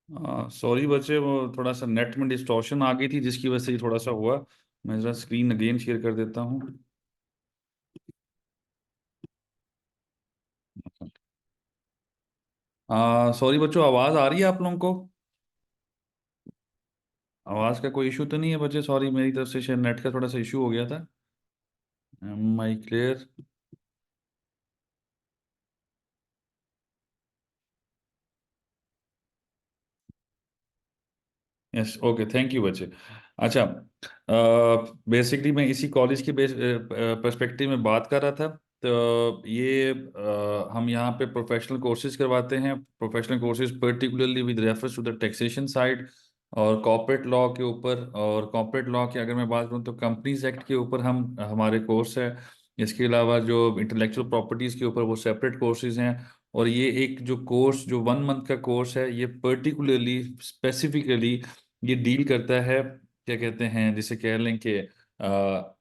Sorry बच्चे, वो थोड़ा सा नेट में डिस्टॉर्शन आ गई थी जिसकी वजह से ये थोड़ा सा हुआ। मैं जरा स्क्रीन अगेन शेयर कर देता हूँ। सॉरी बच्चों, आवाज़ आ रही है आप लोगों को? आवाज़ का कोई इशू तो नहीं है बच्चे? सॉरी, मेरी तरफ से शायद नेट का थोड़ा सा इशू हो गया था। माई clear? Yes, okay, thank you बच्चे। अच्छा, बेसिकली मैं इसी कॉलेज के पर्सपेक्टिव में बात कर रहा था। तो ये हम यहाँ पे प्रोफेशनल कोर्सेज करवाते हैं। Professional courses particularly with reference to the taxation side और कॉर्पोरेट लॉ के ऊपर। और कॉर्पोरेट लॉ की अगर मैं बात करूँ तो कंपनीज एक्ट के ऊपर हम हमारे कोर्स है। इसके अलावा जो इंटेलेक्चुअल प्रॉपर्टीज़ के ऊपर वो सेपरेट कोर्सेज हैं। और ये एक जो कोर्स, जो 1 मंथ का कोर्स है, ये पर्टिकुलरली स्पेसिफिकली ये डील करता है, क्या कहते हैं, जिसे कह लें कि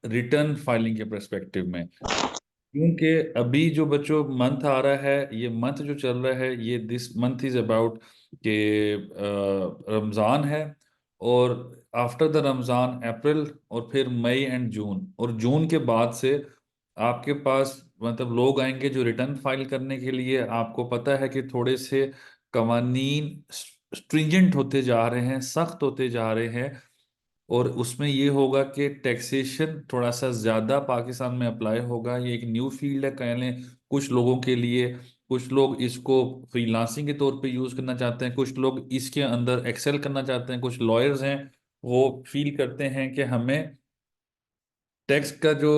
रिटर्न फाइलिंग के पर्सपेक्टिव में। क्योंकि अभी जो बच्चों मंथ आ रहा है, ये मंथ जो चल रहा है, ये दिस मंथ इज अबाउट के रमज़ान है। और आफ्टर द रमज़ान अप्रैल, और फिर मई एंड जून, और जून के बाद से आपके पास मतलब लोग आएंगे जो रिटर्न फाइल करने के लिए। आपको पता है कि थोड़े से कवानीन स्ट्रिंजेंट होते जा रहे हैं, सख्त होते जा रहे हैं। और उसमें ये होगा कि टैक्सेशन थोड़ा सा ज़्यादा पाकिस्तान में अप्लाई होगा। ये एक न्यू फील्ड है कह लें कुछ लोगों के लिए। कुछ लोग इसको फ्रीलांसिंग के तौर पे यूज़ करना चाहते हैं, कुछ लोग इसके अंदर एक्सेल करना चाहते हैं, कुछ लॉयर्स हैं वो फील करते हैं कि हमें टैक्स का जो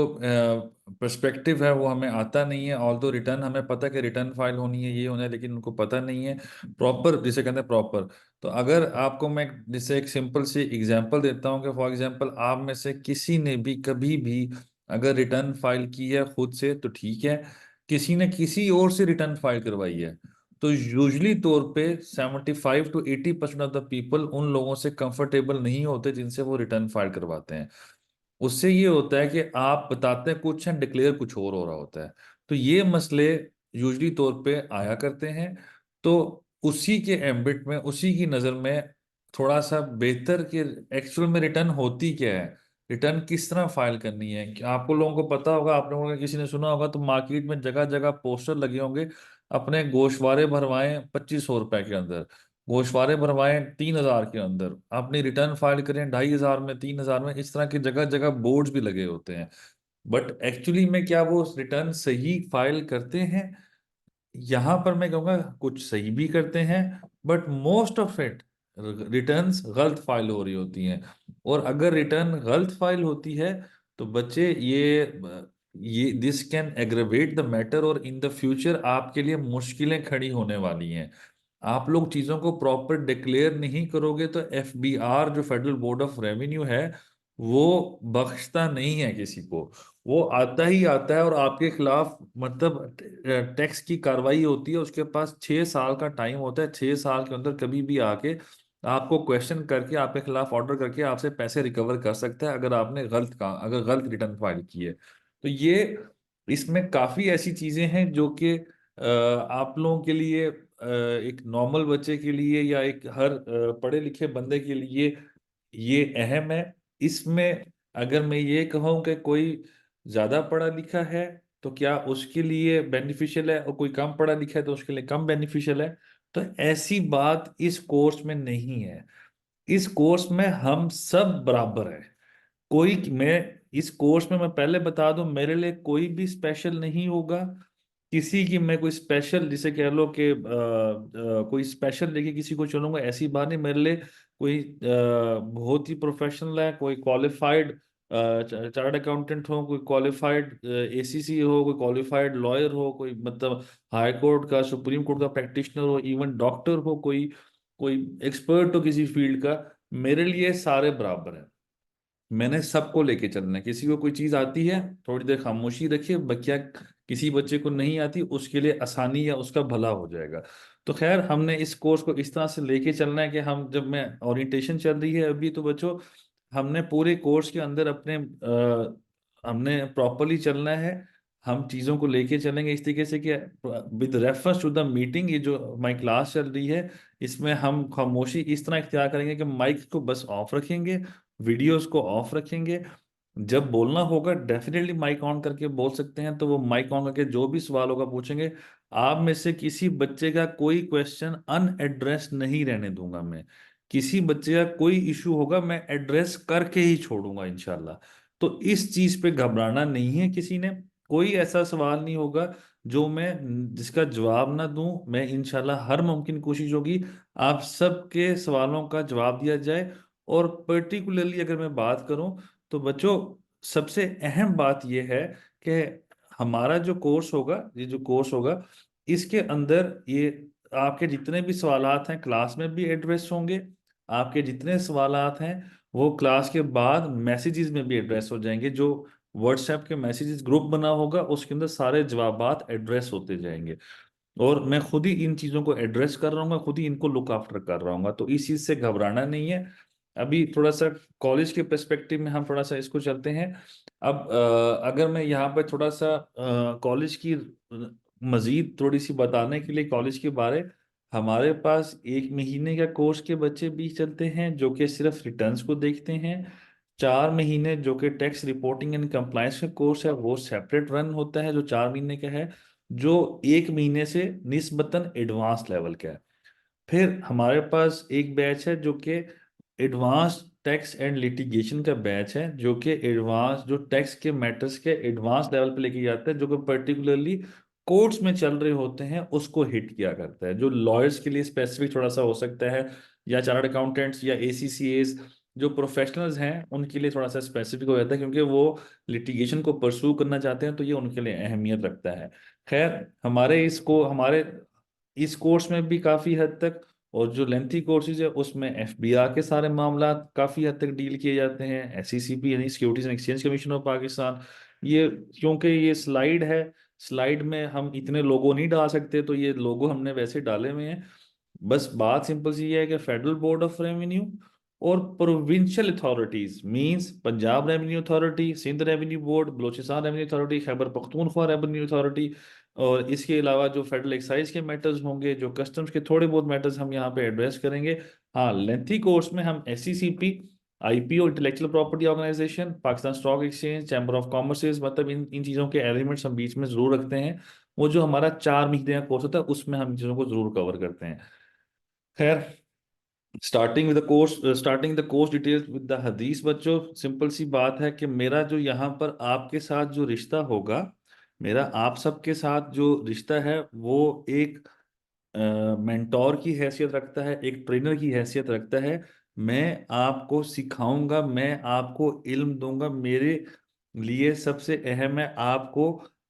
पर्सपेक्टिव है वो हमें आता नहीं है। ऑल दो रिटर्न हमें पता है कि रिटर्न फाइल होनी है, ये होना है, लेकिन उनको पता नहीं है प्रॉपर, जिसे कहते हैं प्रॉपर। तो अगर आपको मैं जैसे एक सिंपल सी एग्जांपल देता हूँ कि फॉर एग्जांपल आप में से किसी ने भी कभी भी अगर रिटर्न फाइल की है खुद से तो ठीक है, किसी ने किसी और से रिटर्न फाइल करवाई है, तो यूजली तौर पे 75 to 80% ऑफ द पीपल उन लोगों से कंफर्टेबल नहीं होते जिनसे वो रिटर्न फाइल करवाते हैं। उससे ये होता है कि आप बताते हैं कुछ हैं, डिक्लेयर कुछ और हो रहा होता है। तो ये मसले यूजली तौर पे आया करते हैं। तो उसी के एम्बिट में, उसी की नज़र में थोड़ा सा बेहतर कि एक्चुअल में रिटर्न होती क्या है, रिटर्न किस तरह फाइल करनी है। कि आपको लोगों को पता होगा, आप लोगों ने किसी ने सुना होगा तो मार्केट में जगह जगह पोस्टर लगे होंगे, अपने गोशवारे भरवाएं 2500 रुपए के अंदर, गोशवारे भरवाएं 3000 के अंदर, अपनी रिटर्न फाइल करें 2500 में, 3000 में। इस तरह की जगह जगह बोर्ड्स भी लगे होते हैं। बट एक्चुअली में क्या वो रिटर्न सही फाइल करते हैं? यहाँ पर मैं कहूँगा कुछ सही भी करते हैं, but most of it returns गलत फाइल हो रही होती हैं। और अगर रिटर्न गलत फाइल होती है तो बच्चे ये this can aggravate the matter, और इन द फ्यूचर आपके लिए मुश्किलें खड़ी होने वाली हैं। आप लोग चीज़ों को प्रॉपर डिक्लेयर नहीं करोगे तो एफबीआर, जो फेडरल बोर्ड ऑफ रेवेन्यू है, वो बख्शता नहीं है किसी को। वो आता ही आता है और आपके खिलाफ मतलब टैक्स की कार्रवाई होती है। उसके पास 6 साल का टाइम होता है, 6 साल के अंदर कभी भी आके आपको क्वेश्चन करके आपके खिलाफ ऑर्डर करके आपसे पैसे रिकवर कर सकता है, अगर आपने अगर गलत रिटर्न फाइल की है। तो ये इसमें काफी ऐसी चीजें हैं जो कि आप लोगों के लिए, एक नॉर्मल बच्चे के लिए या एक हर पढ़े लिखे बंदे के लिए ये अहम है। इसमें अगर मैं ये कहूँ कि कोई ज्यादा पढ़ा लिखा है तो क्या उसके लिए बेनिफिशियल है, और कोई कम पढ़ा लिखा है तो उसके लिए कम बेनिफिशियल है, तो ऐसी बात इस कोर्स में नहीं है। इस कोर्स में हम सब बराबर हैं। कोई मैं इस कोर्स में, मैं पहले बता दूं, मेरे लिए कोई भी स्पेशल नहीं होगा। किसी की मैं कोई स्पेशल जिसे कह लो कि कोई स्पेशल लेके किसी को चलूंगा, ऐसी बात नहीं। मेरे लिए कोई बहुत ही प्रोफेशनल है, कोई क्वालिफाइड चार्टर्ड अकाउंटेंट हो, कोई क्वालिफाइड एसीसी हो, कोई क्वालिफाइड लॉयर हो, कोई मतलब हाई कोर्ट का, सुप्रीम कोर्ट का प्रैक्टिशनर हो, इवन डॉक्टर हो, कोई कोई एक्सपर्ट हो किसी फील्ड का, मेरे लिए सारे बराबर हैं। मैंने सबको लेके चलना है। किसी को कोई चीज आती है, थोड़ी देर खामोशी रखिए, बच्चा किसी बच्चे को नहीं आती उसके लिए आसानी या उसका भला हो जाएगा। तो खैर, हमने इस कोर्स को इस तरह से लेके चलना है कि हम, जब मैं ओरिएंटेशन चल रही है अभी, तो बच्चों हमने पूरे कोर्स के अंदर हमने प्रॉपरली चलना है। हम चीज़ों को लेके चलेंगे इस तरीके से कि with reference to the meeting, ये जो हमारी क्लास चल रही है इसमें हम खामोशी इस तरह इख्तियार करेंगे कि माइक को बस ऑफ रखेंगे, वीडियोस को ऑफ रखेंगे। जब बोलना होगा डेफिनेटली माइक ऑन करके बोल सकते हैं, तो वो माइक ऑन करके जो भी सवाल होगा पूछेंगे। आप में से किसी बच्चे का कोई क्वेश्चन अनएड्रेस नहीं रहने दूंगा मैं। किसी बच्चे का कोई इशू होगा मैं एड्रेस करके ही छोड़ूंगा इंशाल्लाह। तो इस चीज पे घबराना नहीं है किसी ने। कोई ऐसा सवाल नहीं होगा जो मैं जिसका जवाब ना दूं। मैं इंशाल्लाह हर मुमकिन कोशिश होगी आप सबके सवालों का जवाब दिया जाए। और पर्टिकुलरली अगर मैं बात करूं तो बच्चों, सबसे अहम बात यह है कि हमारा जो कोर्स होगा, ये जो कोर्स होगा इसके अंदर ये आपके जितने भी सवालात हैं क्लास में भी एड्रेस होंगे। आपके जितने सवालात हैं वो क्लास के बाद मैसेजेस में भी एड्रेस हो जाएंगे। जो व्हाट्सएप के मैसेजेस ग्रुप बना होगा उसके अंदर सारे जवाबात एड्रेस होते जाएंगे। और मैं खुद ही इन चीज़ों को एड्रेस कर रहा हूँ, खुद ही इनको लुक आफ्टर कर रहा हूँ, तो इस चीज़ से घबराना नहीं है। अभी थोड़ा सा कॉलेज के पर्सपेक्टिव में हम थोड़ा सा इसको चलते हैं। अब अगर मैं यहाँ पर थोड़ा सा कॉलेज की मजीद थोड़ी सी बताने के लिए कॉलेज के बारे, हमारे पास 1 महीने का कोर्स के बच्चे भी चलते हैं जो कि सिर्फ रिटर्न्स को देखते हैं। 4 महीने जो कि टैक्स रिपोर्टिंग एंड कंप्लायंस का कोर्स है वो सेपरेट रन होता है, जो 4 महीने का है, जो 1 महीने से निस्बतन एडवांस लेवल का है। फिर हमारे पास एक बैच है जो कि एडवांस टैक्स एंड लिटिगेशन का बैच है, जो कि एडवांस जो टैक्स के मैटर्स के एडवांस लेवल पे लेके जाता है, जो कि पर्टिकुलरली कोर्ट्स में चल रहे होते हैं उसको हिट किया करता है। जो लॉयर्स के लिए स्पेसिफिक थोड़ा सा हो सकता है, या चार्टर्ड अकाउंटेंट्स या ACCAs, जो प्रोफेशनल्स हैं उनके लिए थोड़ा सा स्पेसिफिक हो जाता है, क्योंकि वो लिटिगेशन को परसू करना चाहते हैं, तो ये उनके लिए अहमियत रखता है। खैर, हमारे इस कोर्स में भी काफ़ी हद तक, और जो लेंथी कोर्सेज है उसमें FBR के सारे मामला काफ़ी हद तक डील किए जाते हैं। SECP यानी securities and exchange commission of Pakistan, ये क्योंकि ये स्लाइड है, स्लाइड में हम इतने लोगो नहीं डाल सकते, तो ये लोगो हमने वैसे डाले हुए हैं। बस बात सिंपल सी है कि फेडरल बोर्ड ऑफ रेवेन्यू और provincial authorities means Punjab revenue authority, Sindh revenue board, Balochistan revenue authority, Khyber Pakhtunkhwa revenue authority, और इसके अलावा जो फेडरल एक्साइज के मैटर्स होंगे, जो कस्टम्स के थोड़े बहुत मैटर्स हम यहाँ पे एड्रेस करेंगे। हाँ, लेंथी कोर्स में हम SECP, IPO intellectual property organisation, Pakistan stock exchange, chamber of commerce, मतलब इन चीज़ों के एलिमेंट्स हम बीच में जरूर रखते हैं। वो जो हमारा 4 महीने का कोर्स होता है उसमें हम इन चीज़ों को जरूर कवर करते हैं। खैर, starting the course details with the हदीस। बच्चों, सिंपल सी बात है कि मेरा जो यहाँ पर आपके साथ जो रिश्ता होगा, मेरा आप सबके साथ जो रिश्ता है वो एक मेंटोर की हैसियत रखता है, एक ट्रेनर की हैसियत रखता है। मैं आपको सिखाऊंगा, मैं आपको इल्म दूंगा। मेरे लिए सबसे अहम है आपको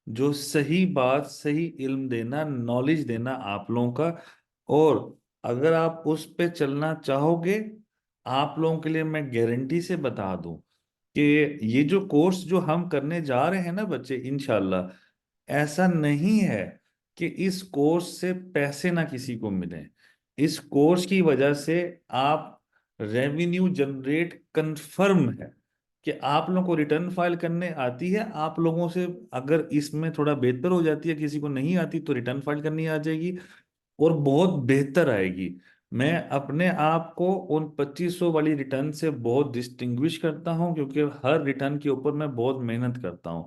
जो सही बात, सही इल्म देना, नॉलेज देना आप लोगों का। और अगर आप उस पे चलना चाहोगे, आप लोगों के लिए मैं गारंटी से बता दूं कि ये जो कोर्स जो हम करने जा रहे हैं ना बच्चे, इंशाल्लाह ऐसा नहीं है कि इस कोर्स से पैसे ना किसी को मिले। इस कोर्स की वजह से आप रेवेन्यू जनरेट कंफर्म है कि आप लोगों को रिटर्न फाइल करने आती है। आप लोगों से अगर इसमें थोड़ा बेहतर हो जाती है, किसी को नहीं आती तो रिटर्न फाइल करनी आ जाएगी, और बहुत बेहतर आएगी। मैं अपने आप को उन 2500 वाली रिटर्न से बहुत डिस्टिंग्विश करता हूं, क्योंकि हर रिटर्न के ऊपर मैं बहुत मेहनत करता हूं,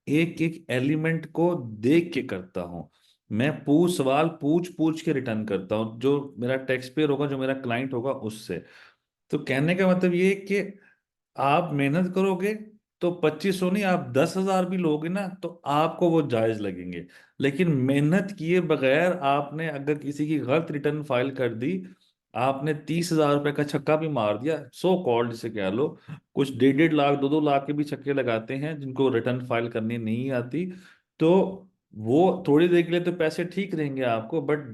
एक एक एलिमेंट को देख के करता हूं। मैं सवाल पूछ पूछ के रिटर्न करता हूं, जो मेरा टैक्स पेयर होगा, जो मेरा क्लाइंट होगा उससे। तो कहने का मतलब ये है कि आप मेहनत करोगे तो 2500 नहीं, आप 10,000 भी लोगे ना तो आपको वो जायज लगेंगे। लेकिन मेहनत किए बगैर आपने अगर किसी की गलत रिटर्न फाइल कर दी, आपने 30,000 रुपए का छक्का भी मार दिया, सो कॉल्ड जिसे कह लो। कुछ 1.5 लाख 2-2 लाख के भी छक्के लगाते हैं जिनको रिटर्न फाइल करनी नहीं आती। तो वो थोड़ी देर के लिए तो पैसे ठीक रहेंगे आपको, but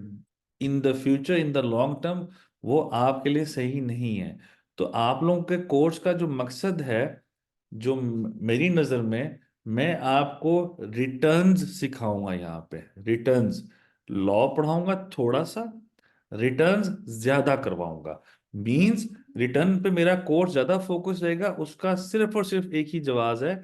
in the future, in the long term, वो आपके लिए सही नहीं है। तो आप लोगों के कोर्स का जो मकसद है, जो मेरी नज़र में, मैं आपको रिटर्न्स सिखाऊंगा। यहाँ पे रिटर्न्स, लॉ पढ़ाऊंगा थोड़ा सा, रिटर्न्स ज्यादा करवाऊंगा। मींस रिटर्न पे मेरा कोर्स ज्यादा फोकस रहेगा। उसका सिर्फ और सिर्फ एक ही जवाब है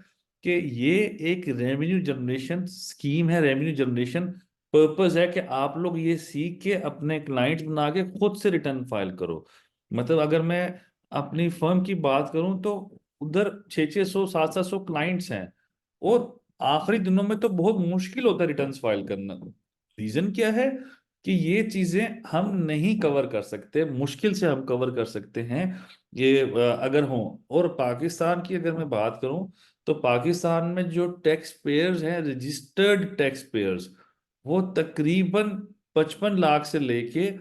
कि ये एक रेवेन्यू जनरेशन स्कीम है, रेवेन्यू जनरेशन पर्पस है कि आप लोग ये सीख के अपने क्लाइंट बना के खुद से रिटर्न फाइल करो। मतलब अगर मैं अपनी फर्म की बात करूं तो उधर 600 700 क्लाइंट्स हैं, और आखिरी दिनों में तो बहुत मुश्किल होता है रिटर्न्स फाइल करना। रीजन क्या है कि ये चीजें हम नहीं कवर कर सकते, मुश्किल से हम कवर कर सकते हैं ये अगर हो। और पाकिस्तान की अगर मैं बात करूं तो पाकिस्तान में जो टैक्स पेयर्स हैं, रजिस्टर्ड टैक्स पेयर्स, वो तकरीबन 55 लाख से लेके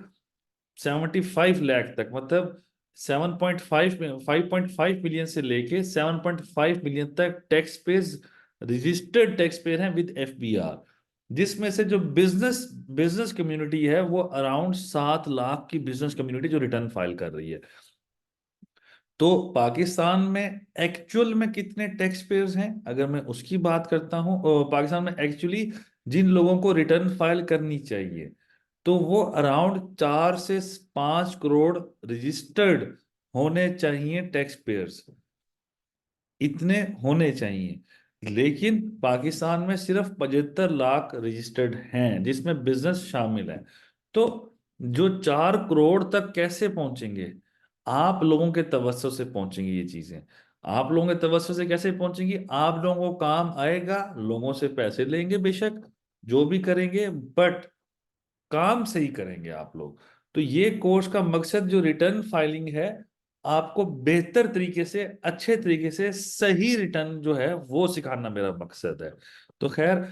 75 लाख तक, मतलब 5.5 मिलियन से लेके 7.5 मिलियन तक tax payers, registered tax payer हैं विद एफबीआर। जिसमें से जो बिजनेस बिजनेस कम्युनिटी है वो अराउंड 7 लाख की बिजनेस कम्युनिटी जो रिटर्न फाइल कर रही है। तो पाकिस्तान में एक्चुअल में कितने टैक्स पेयर्स हैं अगर मैं उसकी बात करता हूं, पाकिस्तान में एक्चुअली जिन लोगों को रिटर्न फाइल करनी चाहिए, तो वो अराउंड 4 से 5 करोड़ रजिस्टर्ड होने चाहिए टैक्स पेयर्स, इतने होने चाहिए। लेकिन पाकिस्तान में सिर्फ 75 लाख रजिस्टर्ड हैं जिसमें बिजनेस शामिल है। तो जो 4 करोड़ तक कैसे पहुंचेंगे? आप लोगों के तवज्जो से पहुंचेंगी ये चीजें। आप लोगों के तवज्जो से कैसे पहुंचेंगी? आप लोगों को काम आएगा, लोगों से पैसे लेंगे बेशक, जो भी करेंगे, बट काम सही करेंगे आप लोग। तो ये कोर्स का मकसद जो रिटर्न फाइलिंग है, आपको बेहतर तरीके से, अच्छे तरीके से सही रिटर्न जो है वो सिखाना मेरा मकसद है। तो खैर,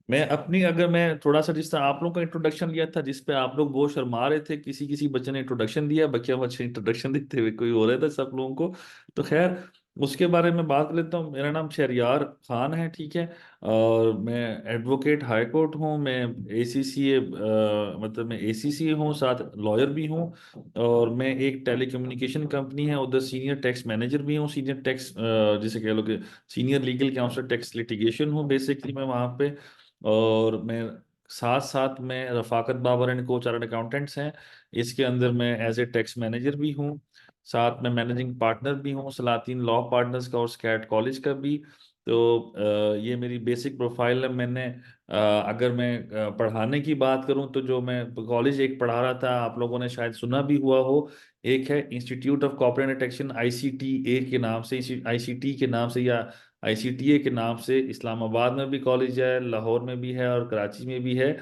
मैं अपनी, अगर मैं थोड़ा सा, जिस तरह आप लोगों का इंट्रोडक्शन लिया था जिस पे आप लोग बहुत शर्मा रहे थे, किसी किसी बच्चे ने इंट्रोडक्शन दिया, बच्चे बच्चे इंट्रोडक्शन देते हुए कोई हो रहा था सब लोगों को, तो खैर उसके बारे में बात कर लेता हूँ। मेरा नाम शहरियार खान है, ठीक है, और मैं एडवोकेट हाई कोर्ट हूँ। मैं एसीसीए, मतलब मैं एसीसीए हूँ, साथ लॉयर भी हूँ। और मैं एक टेलीकम्युनिकेशन कंपनी है उधर सीनियर टैक्स मैनेजर भी हूँ, सीनियर टैक्स जिसे कह लो कि senior legal counsellor tax litigation हूँ बेसिकली मैं वहाँ पे। और मैं साथ साथ में Rafaqat Babar and co chartered accountants हैं, इसके अंदर मैं एज ए टैक्स मैनेजर भी हूँ। साथ में मैनेजिंग पार्टनर भी हूँ सलातीन लॉ पार्टनर्स का और स्कैट कॉलेज का भी। तो ये मेरी बेसिक प्रोफाइल है। मैंने अगर मैं पढ़ाने की बात करूं तो जो मैं कॉलेज एक पढ़ा रहा था, आप लोगों ने शायद सुना भी हुआ हो, एक है इंस्टीट्यूट ऑफ कॉर्पोरेट टैक्सेशन, आईसीटीए के नाम से, आईसीटी के नाम से या आईसीटीए के नाम से। इस्लामाबाद में भी कॉलेज है, लाहौर में भी है और कराची में भी है।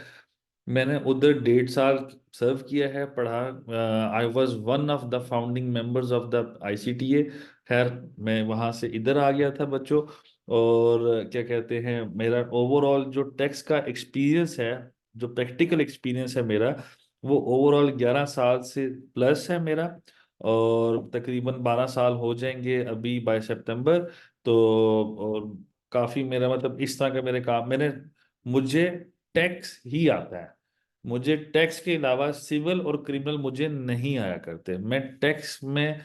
मैंने उधर 1.5 साल सर्व किया है, पढ़ा। I was one of the founding members of the ICTA. खैर, मैं वहाँ से इधर आ गया था बच्चों। और क्या कहते हैं, मेरा ओवरऑल जो टैक्स का एक्सपीरियंस है, जो प्रैक्टिकल एक्सपीरियंस है मेरा, वो ओवरऑल 11 साल से प्लस है मेरा। और तकरीबन 12 साल हो जाएंगे अभी बाय सितंबर। तो और काफ़ी मेरा मतलब इस तरह का मेरे काम, मैंने मुझे टैक्स ही आता है। मुझे टैक्स के अलावा सिविल और क्रिमिनल मुझे नहीं आया करते। मैं टैक्स में,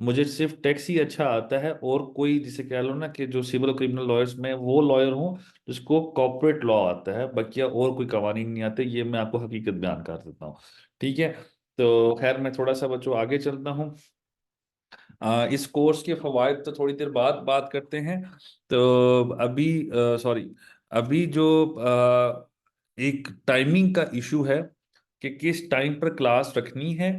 मुझे सिर्फ टैक्स ही अच्छा आता है। और कोई जिसे कह लो ना कि जो सिविल और क्रिमिनल लॉयर्स में वो लॉयर हूँ जिसको कॉर्पोरेट लॉ आता है, बाकी और कोई कवानीन नहीं आते। ये मैं आपको हकीकत बयान कर देता हूँ, ठीक है। तो खैर, मैं थोड़ा सा बच्चों आगे चलता हूँ। इस कोर्स के फवायद तो थोड़ी देर बाद बात करते हैं। तो अभी, सॉरी, अभी जो एक टाइमिंग का इशू है कि किस टाइम पर क्लास रखनी है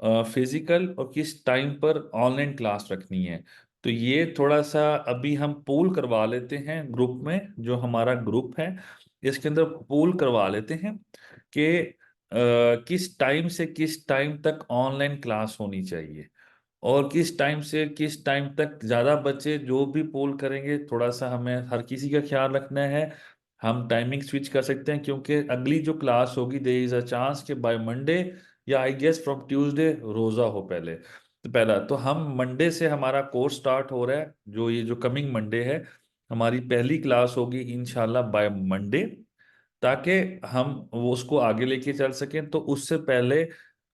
फिजिकल, और किस टाइम पर ऑनलाइन क्लास रखनी है। तो ये थोड़ा सा अभी हम पोल करवा लेते हैं ग्रुप में, जो हमारा ग्रुप है इसके अंदर पोल करवा लेते हैं कि किस टाइम से किस टाइम तक ऑनलाइन क्लास होनी चाहिए, और किस टाइम से किस टाइम तक। ज्यादा बच्चे जो भी पोल करेंगे, थोड़ा सा हमें हर किसी का ख्याल रखना है। हम टाइमिंग स्विच कर सकते हैं क्योंकि अगली जो क्लास होगी, देयर इज अ चांस कि बाय मंडे या आई गेस फ्रॉम ट्यूसडे रोजा हो पहले। तो पहला तो हम मंडे से हमारा कोर्स स्टार्ट हो रहा है, जो ये जो कमिंग मंडे है, हमारी पहली क्लास होगी इंशाल्लाह बाय मंडे, ताकि हम वो उसको आगे लेके चल सकें। तो उससे पहले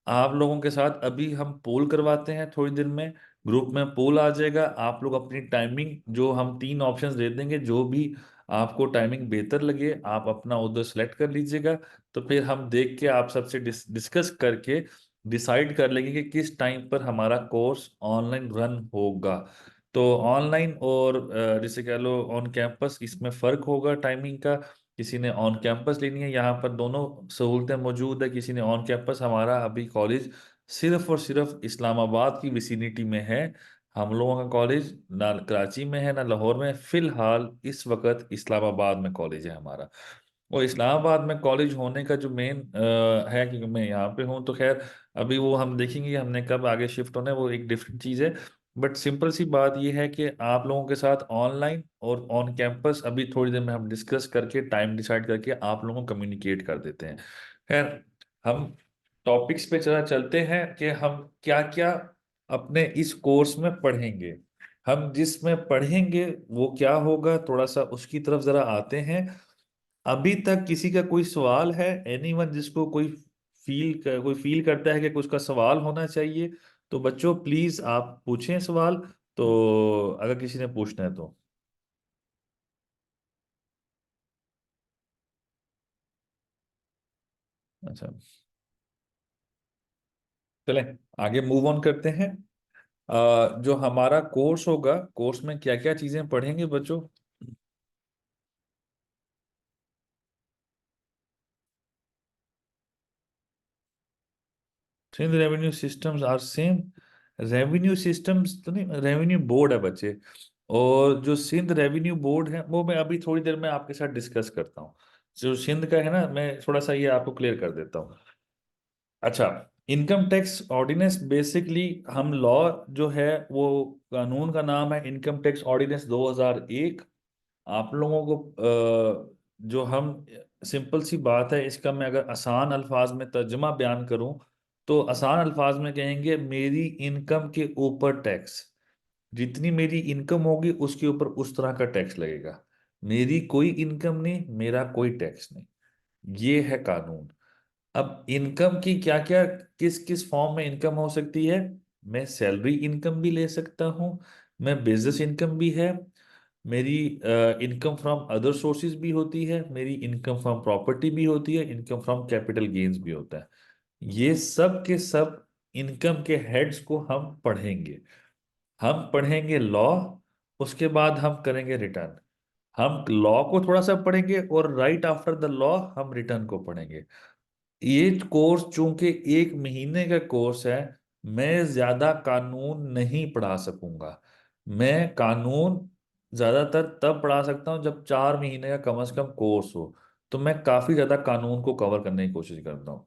आप लोगों के साथ अभी हम पोल करवाते हैं, थोड़ी देर में ग्रुप में पोल आ जाएगा। आप लोग अपनी टाइमिंग, जो हम 3 ऑप्शंस दे देंगे, जो भी आपको टाइमिंग बेहतर लगे आप अपना उधर सेलेक्ट कर लीजिएगा। तो फिर हम देख के आप सबसे डिस्कस करके डिसाइड कर लेंगे कि किस टाइम पर हमारा कोर्स ऑनलाइन रन होगा। तो ऑनलाइन और जैसे कह लो ऑन कैंपस, इसमें फर्क होगा टाइमिंग का। किसी ने ऑन कैंपस लेनी है, यहाँ पर दोनों सहूलतें मौजूद है। किसी ने ऑन कैंपस, हमारा अभी कॉलेज सिर्फ और सिर्फ इस्लामाबाद की विसिनिटी में है। हम लोगों का कॉलेज ना कराची में है ना लाहौर में है। फिलहाल इस वक्त इस्लामाबाद में कॉलेज है हमारा। और इस्लामाबाद में कॉलेज होने का जो मेन है, क्योंकि मैं यहाँ पे हूँ, तो खैर अभी वो हम देखेंगे कि हमने कब आगे शिफ्ट होना है, वो एक डिफरेंट चीज़ है। बट सिंपल सी बात ये है कि आप लोगों के साथ ऑनलाइन और ऑन कैंपस अभी थोड़ी देर में हम डिस्कस करके टाइम डिसाइड करके आप लोगों को कम्युनिकेट कर देते हैं। खैर, हम टॉपिक्स पे चला चलते हैं कि हम क्या क्या अपने इस कोर्स में पढ़ेंगे। हम जिसमें पढ़ेंगे वो क्या होगा, थोड़ा सा उसकी तरफ जरा आते हैं। अभी तक किसी का कोई सवाल है? एनीवन जिसको कोई फील करता है कि कुछ का सवाल होना चाहिए, तो बच्चों प्लीज आप पूछें सवाल। तो अगर किसी ने पूछना है तो। अच्छा, चलें आगे मूव ऑन करते हैं। जो हमारा कोर्स होगा, कोर्स में क्या क्या चीजें पढ़ेंगे बच्चों? Sindh revenue systems are same. Revenue systems तो नहीं, रेवेन्यू बोर्ड है बच्चे। और जो सिंध रेवेन्यू बोर्ड है वो मैं अभी थोड़ी देर में आपके साथ डिस्कस करता हूँ। जो सिंध का है ना, मैं थोड़ा सा ये आपको क्लियर कर देता हूँ। अच्छा, इनकम टैक्स ऑर्डिनेंस बेसिकली हम लॉ जो है वो, कानून का नाम है इनकम टैक्स ऑर्डिनेंस 2001। आप लोगों को जो हम, सिंपल सी बात है, इसका मैं अगर आसान अल्फाज में तर्जमा बयान करूं तो आसान अल्फाज में कहेंगे मेरी इनकम के ऊपर टैक्स। जितनी मेरी इनकम होगी उसके ऊपर उस तरह का टैक्स लगेगा। मेरी कोई इनकम नहीं, मेरा कोई टैक्स नहीं। ये है कानून। अब इनकम की क्या क्या, किस किस फॉर्म में इनकम हो सकती है? मैं सैलरी इनकम भी ले सकता हूँ, मैं बिजनेस इनकम भी है, मेरी इनकम फ्रॉम अदर सोर्सेज भी होती है, मेरी इनकम फ्रॉम प्रॉपर्टी भी होती है, इनकम फ्रॉम कैपिटल गेन्स भी होता है। ये सब के सब इनकम के हेड्स को हम पढ़ेंगे। हम पढ़ेंगे लॉ, उसके बाद हम करेंगे रिटर्न। हम लॉ को थोड़ा सा पढ़ेंगे और राइट आफ्टर द लॉ हम रिटर्न को पढ़ेंगे। ये कोर्स चूंकि 1 महीने का कोर्स है, मैं ज्यादा कानून नहीं पढ़ा सकूंगा। मैं कानून ज्यादातर तब पढ़ा सकता हूं जब 4 महीने का कम से कम कोर्स हो। तो मैं काफी ज्यादा कानून को कवर करने की कोशिश करता हूँ।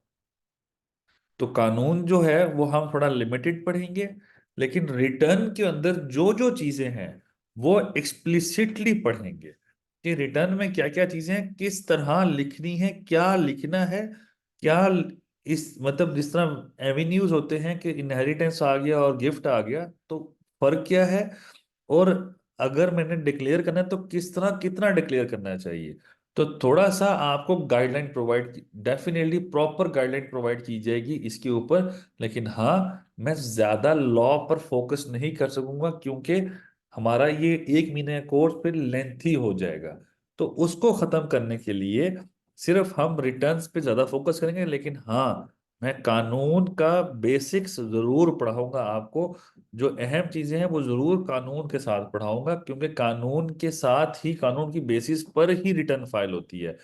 तो कानून जो है वो हम थोड़ा लिमिटेड पढ़ेंगे। लेकिन रिटर्न के अंदर जो जो चीजें हैं वो एक्सप्लिसिटली पढ़ेंगे कि रिटर्न में क्या क्या चीजें हैं, किस तरह लिखनी है, क्या लिखना है, क्या इस मतलब जिस तरह एवेन्यूज होते हैं कि इनहेरिटेंस आ गया और गिफ्ट आ गया, तो फर्क क्या है। और अगर मैंने डिक्लेयर करना है तो किस तरह कितना डिक्लेयर करना चाहिए। तो थोड़ा सा आपको guideline provide, definitely proper guideline provide की जाएगी इसके ऊपर। लेकिन हाँ, मैं ज्यादा लॉ पर फोकस नहीं कर सकूंगा क्योंकि हमारा ये 1 महीने का कोर्स फिर लेंथी हो जाएगा। तो उसको खत्म करने के लिए सिर्फ हम रिटर्न्स पे ज्यादा फोकस करेंगे। लेकिन हाँ, मैं कानून का बेसिक्स जरूर पढ़ाऊंगा आपको। जो अहम चीजें हैं वो जरूर कानून के साथ पढ़ाऊंगा, क्योंकि कानून के साथ ही, कानून की बेसिस पर ही रिटर्न फाइल होती है।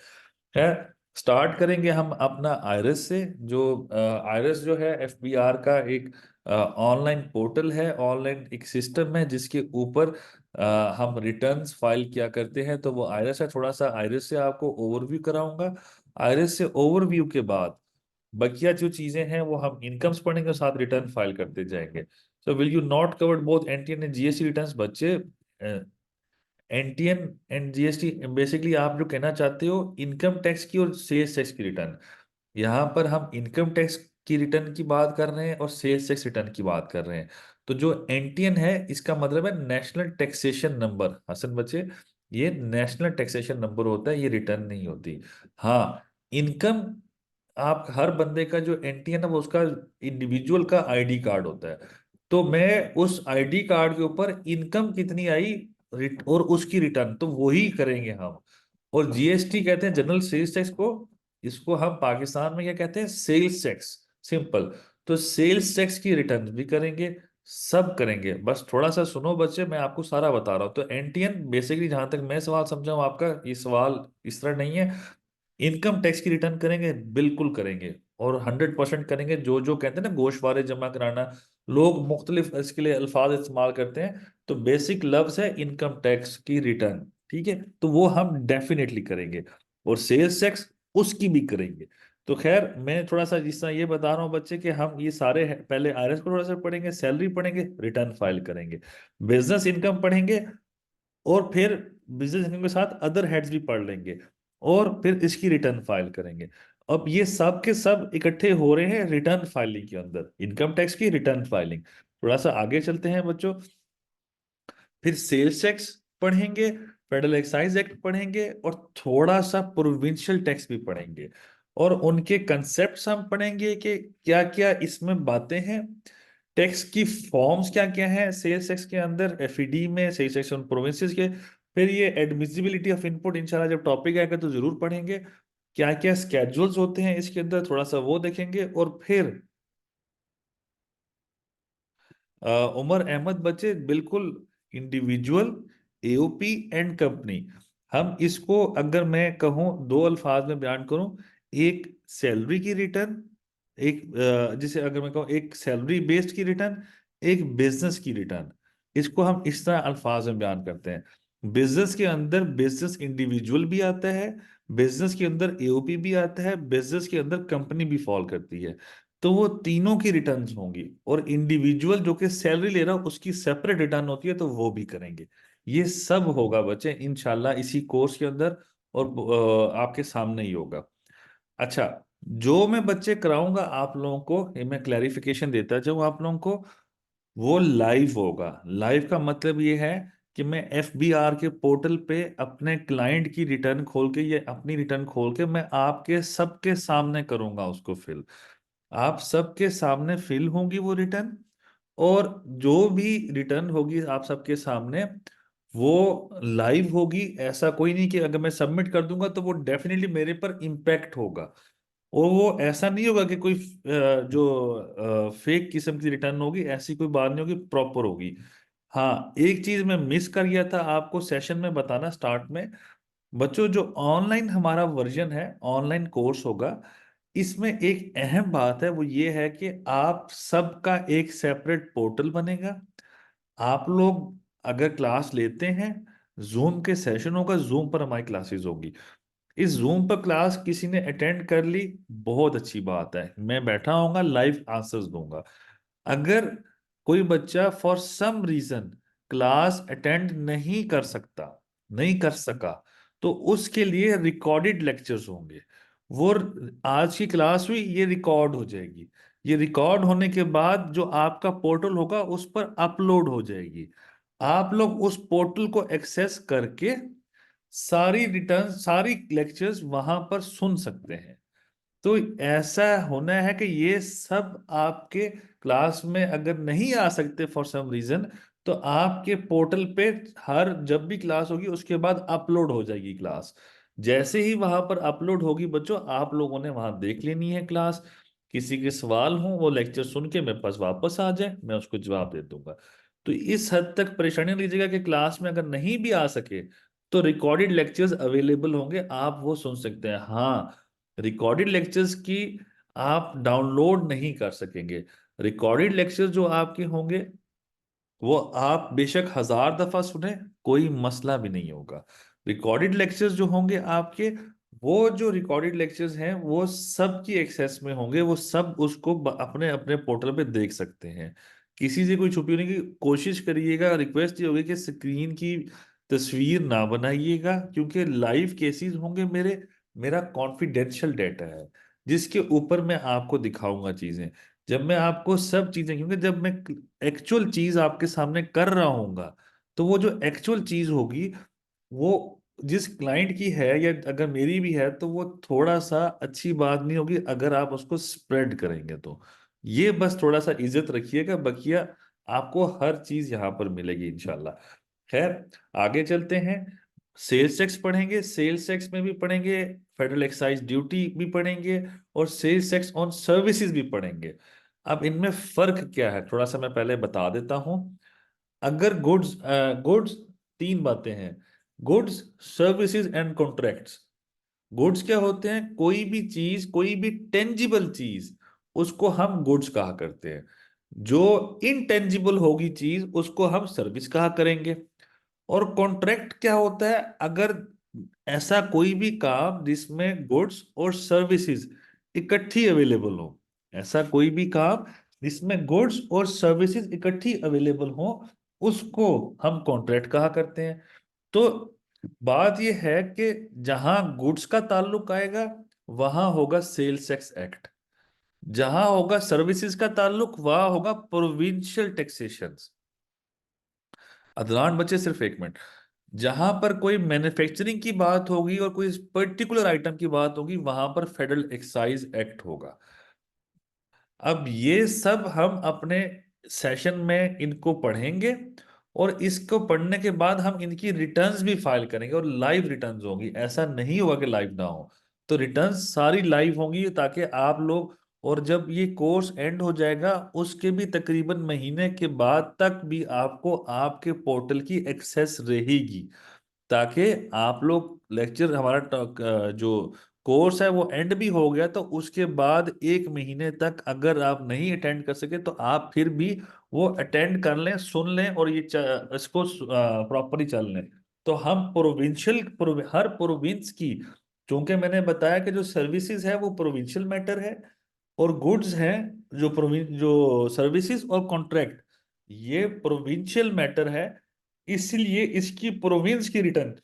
स्टार्ट करेंगे हम अपना आयरस से। जो आयरस जो है एफबीआर का एक ऑनलाइन पोर्टल है, ऑनलाइन एक सिस्टम है जिसके ऊपर हम रिटर्न्स फाइल किया करते हैं। तो वो आयरस है। थोड़ा सा आयरस से आपको ओवरव्यू कराऊंगा। आयरस से ओवरव्यू के बाद बकिया जो चीजें हैं वो हम इनकम्स पढ़ेंगे और साथ रिटर्न फाइल करते जाएंगे। So will you not covered both NTN and GST returns बच्चे? एनटीएन एंड जीएसटी बेसिकली आप जो कहना चाहते हो इनकम टैक्स की और सेल्स टैक्स की रिटर्न। यहाँ पर हम इनकम टैक्स की रिटर्न की बात कर रहे हैं और सेल्स टैक्स रिटर्न की बात कर रहे हैं। तो जो एनटीएन है इसका मतलब है नेशनल टैक्सेशन नंबर, हसन बच्चे। ये नेशनल टैक्सेशन नंबर होता है, ये रिटर्न नहीं होती। हाँ, इनकम, आप हर बंदे का जो एनटीएन है वो उसका इंडिविजुअल का आईडी कार्ड होता है। तो मैं उस आईडी कार्ड के ऊपर इनकम कितनी आई और उसकी रिटर्न तो वही करेंगे हम। और जीएसटी कहते हैं जनरल सेल्स टैक्स को। इसको हम पाकिस्तान में क्या कहते हैं? Sales tax, simple. तो सेल्स टैक्स की रिटर्न भी करेंगे, सब करेंगे, बस थोड़ा सा सुनो बच्चे, मैं आपको सारा बता रहा हूँ। तो एनटीएन बेसिकली, जहां तक मैं सवाल समझा हूँ आपका, ये सवाल इस तरह नहीं है। इनकम टैक्स की रिटर्न करेंगे, बिल्कुल करेंगे, और 100% करेंगे। जो जो कहते हैं ना गोशवारे जमा कराना, लोग मुख्तलिफ इसके लिए अल्फाज इस्तेमाल करते हैं, तो बेसिक लफ्ज है इनकम टैक्स की रिटर्न, ठीक है, तो वो हम डेफिनेटली करेंगे। और सेल्स टैक्स उसकी भी करेंगे। तो खैर, मैं थोड़ा सा जिस तरह ये बता रहा हूँ बच्चे कि हम ये सारे पहले आरएस को थोड़ा सा पढ़ेंगे, सैलरी पढ़ेंगे, रिटर्न फाइल करेंगे, बिजनेस इनकम पढ़ेंगे, और फिर बिजनेस इनकम के साथ अदर हेड्स भी पढ़ लेंगे, और फिर इसकी रिटर्न फाइल करेंगे। अब ये सब के सब इकट्ठे हो रहे हैं रिटर्न फाइलिंग के अंदर, इनकम टैक्स की रिटर्न फाइलिंग। थोड़ा सा आगे चलते हैं बच्चों। फिर सेल्स टैक्स पढ़ेंगे, फेडरल एक्साइज एक्ट पढ़ेंगे, और थोड़ा सा प्रोविंशियल टैक्स भी पढ़ेंगे, और उनके कंसेप्ट हम पढ़ेंगे कि क्या क्या इसमें बातें हैं, टैक्स की फॉर्म्स क्या क्या हैं सेल्स टैक्स के अंदर, एफईडी में, सेल्स टैक्स ऑन प्रोविंसेस के। फिर ये एडमिसिबिलिटी ऑफ इनपुट, इंशाल्लाह जब टॉपिक आएगा तो जरूर पढ़ेंगे। क्या क्या स्केड्यूल्स होते हैं इसके अंदर, थोड़ा सा वो देखेंगे। और फिर उमर अहमद बच्चे, बिल्कुल इंडिविजुअल, एओपी एंड कंपनी। हम इसको अगर मैं कहूँ, दो अल्फाज में बयान करूं, एक सैलरी की रिटर्न, एक जिसे अगर मैं कहूँ एक सैलरी बेस्ड की रिटर्न, एक बिजनेस की रिटर्न। इसको हम इस तरह अल्फाज में बयान करते हैं। बिजनेस के अंदर बिजनेस इंडिविजुअल भी आता है, बिजनेस के अंदर एओपी भी आता है, बिजनेस के अंदर कंपनी भी फॉल करती है। तो वो तीनों की रिटर्न्स होंगी, और इंडिविजुअल जो कि सैलरी ले रहा है उसकी सेपरेट रिटर्न होती है, तो वो भी करेंगे। ये सब होगा बच्चे इंशाल्लाह इसी कोर्स के अंदर, और आपके सामने ही होगा। अच्छा, जो मैं बच्चे कराऊंगा आप लोगों को, ये मैं क्लैरिफिकेशन देता जाऊं आप लोगों को, वो लाइव होगा। लाइव का मतलब ये है कि मैं एफबीआर के पोर्टल पे अपने क्लाइंट की रिटर्न खोल के, ये अपनी रिटर्न खोल के, मैं आपके सबके सामने करूंगा उसको फिल। आप सबके सामने फिल होंगी वो रिटर्न, और जो भी रिटर्न होगी आप सबके सामने, वो लाइव होगी। ऐसा कोई नहीं कि अगर मैं सबमिट कर दूंगा तो वो डेफिनेटली मेरे पर इम्पैक्ट होगा, और वो ऐसा नहीं होगा कि कोई जो फेक किस्म की रिटर्न होगी, ऐसी कोई बात नहीं होगी, प्रॉपर होगी। हाँ, एक चीज मैं मिस कर गया था आपको सेशन में बताना स्टार्ट में, बच्चों, जो ऑनलाइन हमारा वर्जन है, ऑनलाइन कोर्स होगा, इसमें एक अहम बात है, वो ये है कि आप सबका एक सेपरेट पोर्टल बनेगा। आप लोग अगर क्लास लेते हैं, जूम के सेशन होगा, जूम पर हमारी क्लासेस होगी। इस जूम पर क्लास किसी ने अटेंड कर ली, बहुत अच्छी बात है, मैं बैठा होऊंगा, लाइव आंसर्स दूंगा। अगर कोई बच्चा for some reason class attend नहीं कर सकता, नहीं कर सका, तो उसके लिए रिकॉर्डेड लेक्चर्स होंगे। वो आज की क्लास हुई, ये रिकॉर्ड हो जाएगी, ये रिकॉर्ड होने के बाद जो आपका पोर्टल होगा उस पर अपलोड हो जाएगी। आप लोग उस पोर्टल को एक्सेस करके सारी रिटर्न, सारी लेक्चर्स वहां पर सुन सकते हैं। तो ऐसा होना है कि ये सब आपके क्लास में अगर नहीं आ सकते फॉर सम रीजन, तो आपके पोर्टल पे हर जब भी क्लास होगी उसके बाद अपलोड हो जाएगी क्लास। जैसे ही वहां पर अपलोड होगी बच्चों, आप लोगों ने वहां देख लेनी है क्लास। किसी के सवाल हो, वो लेक्चर सुन के मेरे पास वापस आ जाए, मैं उसको जवाब दे दूंगा। तो इस हद तक परेशानी नहीं लीजिएगा कि क्लास में अगर नहीं भी आ सके तो रिकॉर्डेड लेक्चर्स अवेलेबल होंगे, आप वो सुन सकते हैं। हाँ, रिकॉर्डेड लेक्चर्स की आप डाउनलोड नहीं कर सकेंगे। रिकॉर्डेड लेक्चर्स जो आपके होंगे वो आप बेशक 1000 दफा सुने, कोई मसला भी नहीं होगा। रिकॉर्डेड लेक्चर्स जो होंगे आपके, वो जो रिकॉर्डेड लेक्चर्स हैं वो सब की एक्सेस में होंगे, वो सब उसको अपने अपने पोर्टल पे देख सकते हैं। किसी से कोई छुपी होने की कोशिश करिएगा, रिक्वेस्ट ये होगी कि स्क्रीन की तस्वीर ना बनाइएगा, क्योंकि लाइव केसेस होंगे मेरे, मेरा कॉन्फिडेंशियल डेटा है जिसके ऊपर मैं आपको दिखाऊंगा चीजें। जब मैं आपको सब चीजें, क्योंकि जब मैं एक्चुअल चीज आपके सामने कर रहा हूंगा, तो वो जो एक्चुअल चीज होगी, वो जिस क्लाइंट की है या अगर मेरी भी है, तो वो थोड़ा सा अच्छी बात नहीं होगी अगर आप उसको स्प्रेड करेंगे तो। ये बस थोड़ा सा इज्जत रखिएगा, बकिया आपको हर चीज यहाँ पर मिलेगी इंशाल्लाह। खैर, आगे चलते हैं। सेल्स टैक्स पढ़ेंगे, सेल्स टैक्स में भी पढ़ेंगे, फेडरल एक्साइज ड्यूटी भी पढ़ेंगे, और सेल्स टैक्स ऑन सर्विसेज भी पढ़ेंगे। अब इनमें फर्क क्या है थोड़ा सा मैं पहले बता देता हूं। अगर गुड्स गुड्स तीन बातें हैं, goods, services and contracts. Goods क्या होते हैं? कोई भी चीज, कोई भी टेंजिबल चीज, उसको हम गुड्स कहा करते हैं। जो इनटेंजिबल होगी चीज, उसको हम सर्विस कहा करेंगे। और कॉन्ट्रैक्ट क्या होता है? अगर ऐसा कोई भी काम जिसमें गुड्स और सर्विसेज इकट्ठी अवेलेबल हो, ऐसा कोई भी काम जिसमें गुड्स और सर्विसेज इकट्ठी अवेलेबल हो, उसको हम कॉन्ट्रैक्ट कहा करते हैं। तो बात यह है कि जहां गुड्स का ताल्लुक आएगा वहां होगा सेल्स टैक्स एक्ट, जहां होगा सर्विसेज का ताल्लुक वहां होगा प्रोविंशियल टैक्सेशन। अदनान बच्चे सिर्फ एक मिनट। जहां पर कोई मैन्युफैक्चरिंग की बात होगी और कोई पर्टिकुलर आइटम की बात होगी, वहां पर फेडरल एक्साइज एक्ट होगा। अब ये सब हम अपने सेशन में इनको पढ़ेंगे, और इसको पढ़ने के बाद हम इनकी रिटर्न्स भी फाइल करेंगे, और लाइव रिटर्न्स होंगी, ऐसा नहीं होगा कि लाइव ना हो। तो रिटर्न्स सारी लाइव होंगी ताकि आप लोग, और जब ये कोर्स एंड हो जाएगा उसके भी तकरीबन महीने के बाद तक भी आपको आपके पोर्टल की एक्सेस रहेगी, ताकि आप लोग लेक्चर हमारा जो कोर्स है वो एंड भी हो गया तो उसके बाद एक महीने तक अगर आप नहीं अटेंड कर सके तो आप फिर भी वो अटेंड कर लें, सुन लें, और ये इसको प्रॉपरली चल लें। तो हम हर प्रोविंस की, चूंकि मैंने बताया कि जो सर्विसेज है वो प्रोविंशियल मैटर है, और गुड्स हैं जो सर्विसेज और कॉन्ट्रैक्ट, ये प्रोविंशियल मैटर है। इसलिए इसकी प्रोविंस की रिटर्न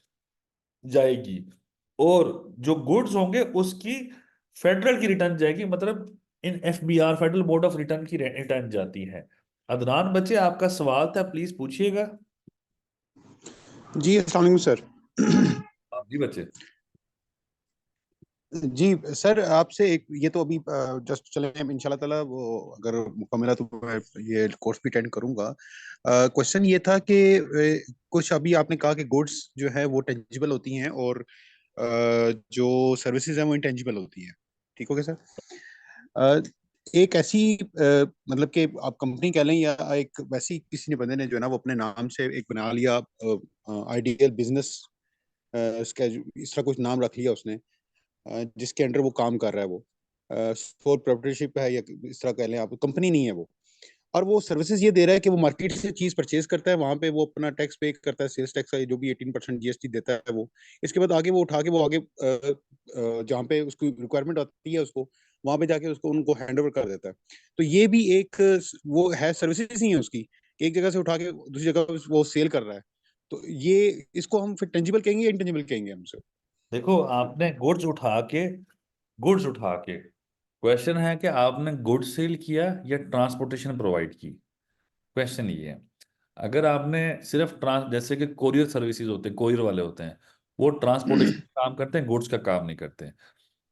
जाएगी, और जो गुड्स होंगे उसकी फेडरल की रिटर्न जाएगी, मतलब in FBR, federal board of return की रिटर्न जाती है। अदनान बच्चे, आपका सवाल था, प्लीज पूछिएगा। जी अस्सलाम वालेकुम सर। आप जी बच्चे। जी सर, आपसे एक ये तो अभी जस्ट चले इंशाल्लाह ताला, वो अगर मौका मिला तो मैं ये कोर्स भी अटेंड करूंगा। क्वेश्चन ये था कि कुछ अभी आपने कहा कि गुड्स जो है वो टेंजिबल होती हैं और जो सर्विसेज हैं वो इंटेंजिबल होती हैं। ठीक हो गया सर? अ, एक ऐसी मतलब कि आप कंपनी कह लें या एक वैसी किसी ने बंदे ने जो है ना वो अपने नाम से एक बना लिया आइडियल बिजनेस, इसका इस तरह कुछ नाम रख लिया उसने, जिसके अंडर वो काम कर रहा है, वो सोल प्रोप्राइटरशिप है या इस तरह कह लें आप, कंपनी नहीं है वो। और वो सर्विसेज ये दे रहा है कि वो मार्केट से चीज परचेज करता है, वहां पे वो अपना टैक्स पे करता है, सेल्स टैक्स का जो भी 18% जीएसटी देता है वो। इसके बाद आगे वो उठा के वो आगे जहाँ पे उसकी रिक्वायरमेंट आती है उसको, वहां पे जाके उसको उनको हैंड ओवर कर देता है। तो ये भी एक वो है, सर्विसेज ही है उसकी, कि एक जगह से उठा के दूसरी जगह वो सेल कर रहा है। तो ये इसको हम फिर टेंजिबल कहेंगे या इंटेंजिबल कहेंगे हमसे? देखो, आपने गुड्स उठा के क्वेश्चन है कि आपने गुड्स सेल किया या ट्रांसपोर्टेशन प्रोवाइड की। क्वेश्चन ये है। अगर आपने सिर्फ ट्रांस जैसे कि कोरियर सर्विसेज होते हैं, कोरियर वाले होते हैं, वो ट्रांसपोर्टेशन का काम करते हैं, गुड्स का काम नहीं करते हैं।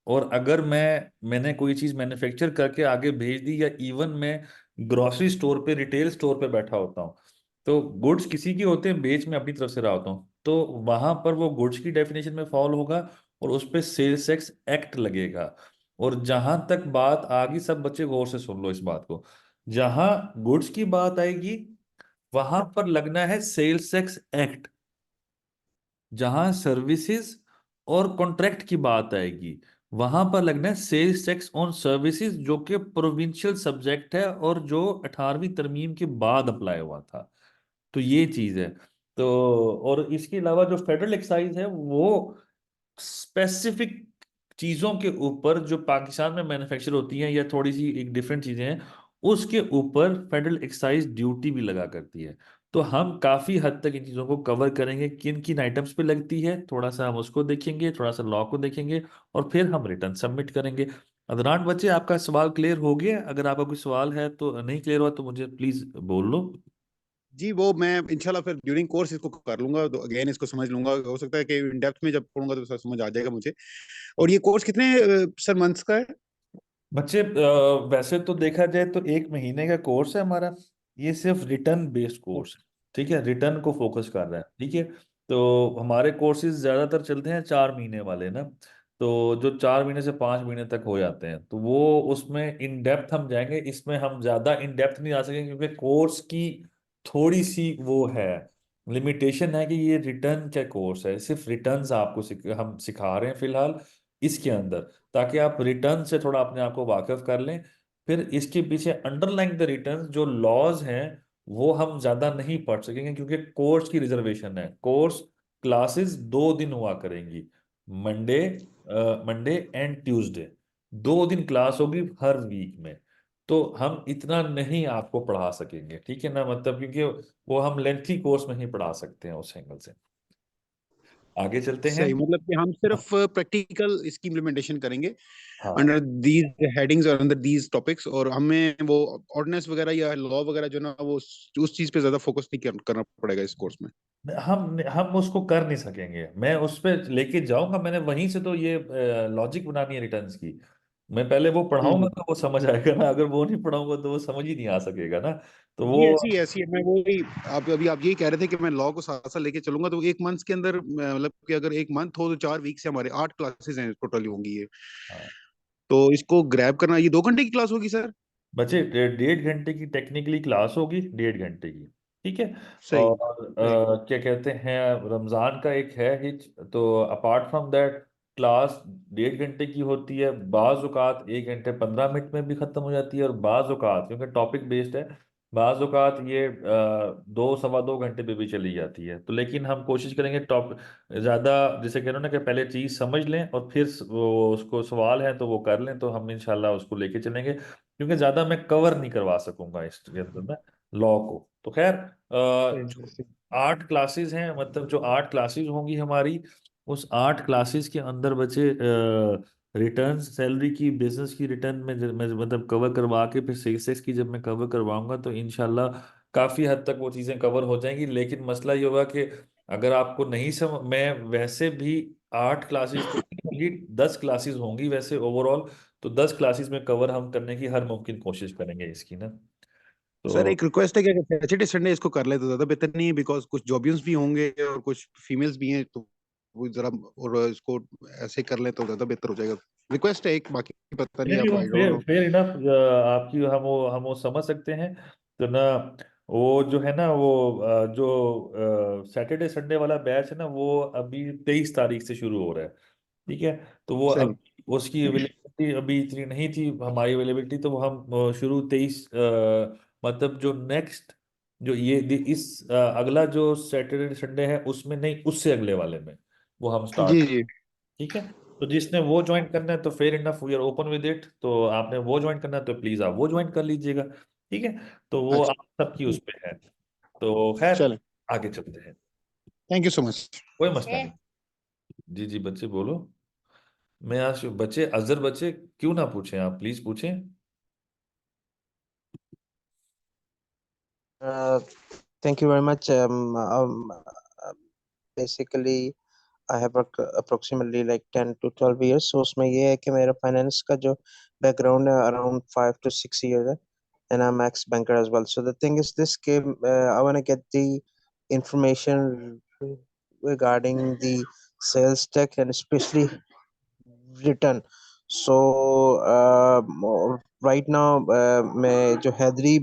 और अगर मैंने कोई चीज मैन्युफैक्चर करके आगे भेज दी, या इवन मैं ग्रोसरी स्टोर पे, रिटेल स्टोर पे बैठा होता हूँ, तो गुड्स किसी के होते हैं, बेच मैं अपनी तरफ से रहा होता हूँ, तो वहां पर वो गुड्स की डेफिनेशन में फॉल होगा, और उस पे सेल्स टैक्स एक्ट लगेगा। और जहां तक बात आ गई, सब बच्चे गौर से सुन लो इस बात को, जहां गुड्स की बात आएगी वहां पर लगना है सेल्स टैक्स एक्ट। जहां सर्विसेज और कॉन्ट्रैक्ट की बात आएगी वहां पर लगना है सेल्स टैक्स ऑन सर्विसेज, जो कि प्रोविंशियल सब्जेक्ट है और जो 18वीं तरमीम के बाद अप्लाई हुआ था। तो ये चीज है। तो और इसके अलावा जो फेडरल एक्साइज है वो स्पेसिफिक चीजों के ऊपर जो पाकिस्तान में मैन्युफैक्चर होती हैं, या थोड़ी सी एक डिफरेंट चीजें हैं, उसके ऊपर फेडरल एक्साइज ड्यूटी भी लगा करती है। तो हम काफी हद तक इन चीजों को कवर करेंगे, किन किन आइटम्स पे लगती है, थोड़ा सा हम उसको देखेंगे, थोड़ा सा लॉ को देखेंगे, और फिर हम रिटर्न सबमिट करेंगे। अदनान बच्चे, आपका सवाल क्लियर हो गया? अगर आपका कोई सवाल है तो, नहीं क्लियर हुआ तो मुझे प्लीज बोल लो। जी वो मैं इंशाल्लाह फिर ड्यूरिंग कोर्स इसको कर लूंगा, तो अगेन इसको समझ लूंगा। हो सकता है कि इन डेप्थ में जब पढ़ूंगा तो समझ आ जाएगा मुझे। और ये कोर्स कितने सर मंथ्स का है? बच्चे, वैसे तो देखा जाए तो एक महीने का कोर्स है हमारा। ये सिर्फ रिटर्न बेस्ड कोर्स है। ठीक है, रिटर्न को फोकस कर रहा है। ठीक है, तो हमारे कोर्सेज ज्यादातर चलते हैं 4 महीने वाले ना। तो जो 4 महीने से 5 महीने तक हो जाते हैं, तो वो उसमें इन डेप्थ हम जाएंगे। इसमें हम ज्यादा इन डेप्थ नहीं जा सकेंगे क्योंकि कोर्स की थोड़ी सी वो है, लिमिटेशन है कि ये रिटर्न का कोर्स है, सिर्फ रिटर्न्स आपको हम सिखा रहे हैं फिलहाल इसके अंदर, ताकि आप रिटर्न से थोड़ा अपने आप को वाकिफ कर लें। फिर इसके पीछे अंडरलाइंग द रिटर्न जो लॉज हैं वो हम ज्यादा नहीं पढ़ सकेंगे, क्योंकि कोर्स की रिजर्वेशन है। कोर्स क्लासेस 2 दिन हुआ करेंगी, मंडे मंडे एंड ट्यूसडे, 2 दिन क्लास होगी हर वीक में। तो हम इतना नहीं आपको पढ़ा सकेंगे, ठीक है ना, मतलब क्योंकि वो हम लेंथी कोर्स में ही पढ़ा सकते हैं उस एंगल से। आगे चलते हैं। सही, मतलब कि हम सिर्फ प्रैक्टिकल इसकी इम्प्लीमेंटेशन करेंगे हाँ, अंडर दीज हेडिंग्स और अंडर दीज टॉपिक्स, और हमें वो ऑर्डिनेंस वगैरह या लॉ वगैरह जो ना वो उस चीज पे ज्यादा फोकस नहीं करना पड़ेगा इस कोर्स में। हम उसको कर नहीं सकेंगे, मैं उस पर लेके जाऊंगा, मैंने वहीं से तो ये लॉजिक बनानी है रिटर्न्स की। मैं पहले वो पढ़ाऊंगा हम्म। तो वो समझ आएगा ना, अगर वो नहीं पढ़ाऊंगा तो वो समझ ही नहीं आ सकेगा ना। तो वो ये ऐसी है, मैं वही, आप अभी आप यही कह रहे थे कि मैं लॉ को साथ साथ लेके चलूंगा, तो एक मंथ के अंदर मतलब कि अगर एक मंथ हो तो 4 वीक से हमारे 8 क्लासेस हैं टोटली होंगी ये। हाँ, तो इसको ग्रैब करना, ये 2 घंटे की क्लास होगी सर? बच्चे 1.5 घंटे की टेक्निकली क्लास होगी, 1.5 घंटे की, ठीक है। सही। और सही। क्या कहते हैं, रमजान का एक है हिच, तो अपार्ट फ्रॉम दैट क्लास 1.5 घंटे की होती है, बाज औकात 1 घंटे 15 मिनट में भी खत्म हो जाती है, और बाज औकात क्योंकि टॉपिक बेस्ड है, बाज औकात ये 2 सवा 2 घंटे पे भी चली जाती है। तो लेकिन हम कोशिश करेंगे टॉप ज़्यादा, जैसे कह रहे हो ना कि पहले चीज़ समझ लें और फिर वो उसको सवाल है तो वो कर लें, तो हम इंशाल्लाह उसको लेके चलेंगे, क्योंकि ज्यादा मैं कवर नहीं करवा सकूंगा इसके अंदर में लॉ को। तो खैर जो सही। 8 क्लासेस हैं, मतलब जो 8 क्लासेस होंगी हमारी, उस 8 क्लासेस के अंदर बच्चे रिटर्न, सैलरी की, बिजनेस की रिटर्न में मैं मतलब कवर करवा के फिर सेल्स की जब मैं कवर करवाऊंगा तो इनशाला काफी हद तक वो चीजें कवर हो जाएंगी। लेकिन मसला ये होगा कि अगर आपको नहीं मैं वैसे भी 8 क्लासेस तो नहीं होंगी, 10 क्लासेस होंगी वैसे ओवरऑल। तो 10 क्लासेस में कवर हम करने की हर मुमकिन कोशिश करेंगे इसकी ना। सर तो एक रिक्वेस्ट है कि अगर सैटरडे संडे इसको कर ले तो ज्यादा बेहतर नहीं है, बिकॉज कुछ जॉबियंस भी होंगे और कुछ फीमेल्स भी हैं, तो वो जरा, और इसको ऐसे कर ले तो ज्यादा बेहतर हो जाएगा। रिक्वेस्ट है एक, बाकी पता नहीं, नहीं, आप वो I don't fair know. Fair enough आपकी, हम वो समझ सकते हैं। तो ना वो जो है ना वो जो सैटरडे संडे वाला बैच है ना, वो अभी 23 तारीख से शुरू हो रहा है, ठीक है। तो वो सही। अब उसकी अवेलेबिलिटी अभी इतनी नहीं थी हमारी अवेलेबिलिटी, तो वो हम शुरू 23 मतलब जो नेक्स्ट जो इस अगला जो सैटरडे संडे है उसमें नहीं, उससे अगले वाले में वो हम जी स्टार्ट, जी। ठीक है। तो जिसने वो ज्वाइन करना है तो fair enough, we are open with it, तो आपने वो ज्वाइन करना है तो प्लीज आप वो ज्वाइन कर लीजिएगा, ठीक है। तो वो अच्छा। आप सबकी उस पे है। तो खैर चलें। आगे चलते हैं, थैंक यू सो मच। कोई मसला नहीं। जी जी बच्चे बोलो। मैं आज बच्चे, अजहर बच्चे क्यों ना पूछें, आप प्लीज पूछें। Uh, Thank you very much. Basically, I have approximately like 10 to 12 years. So उसमें ये है कि मेरा फाइनेंस का जो बैकग्राउंड है around 5 to 6 years है, and I'm ex banker as well. So the thing is this game, I want to get the information regarding the sales tech and especially written. So right now मैं जो Hydari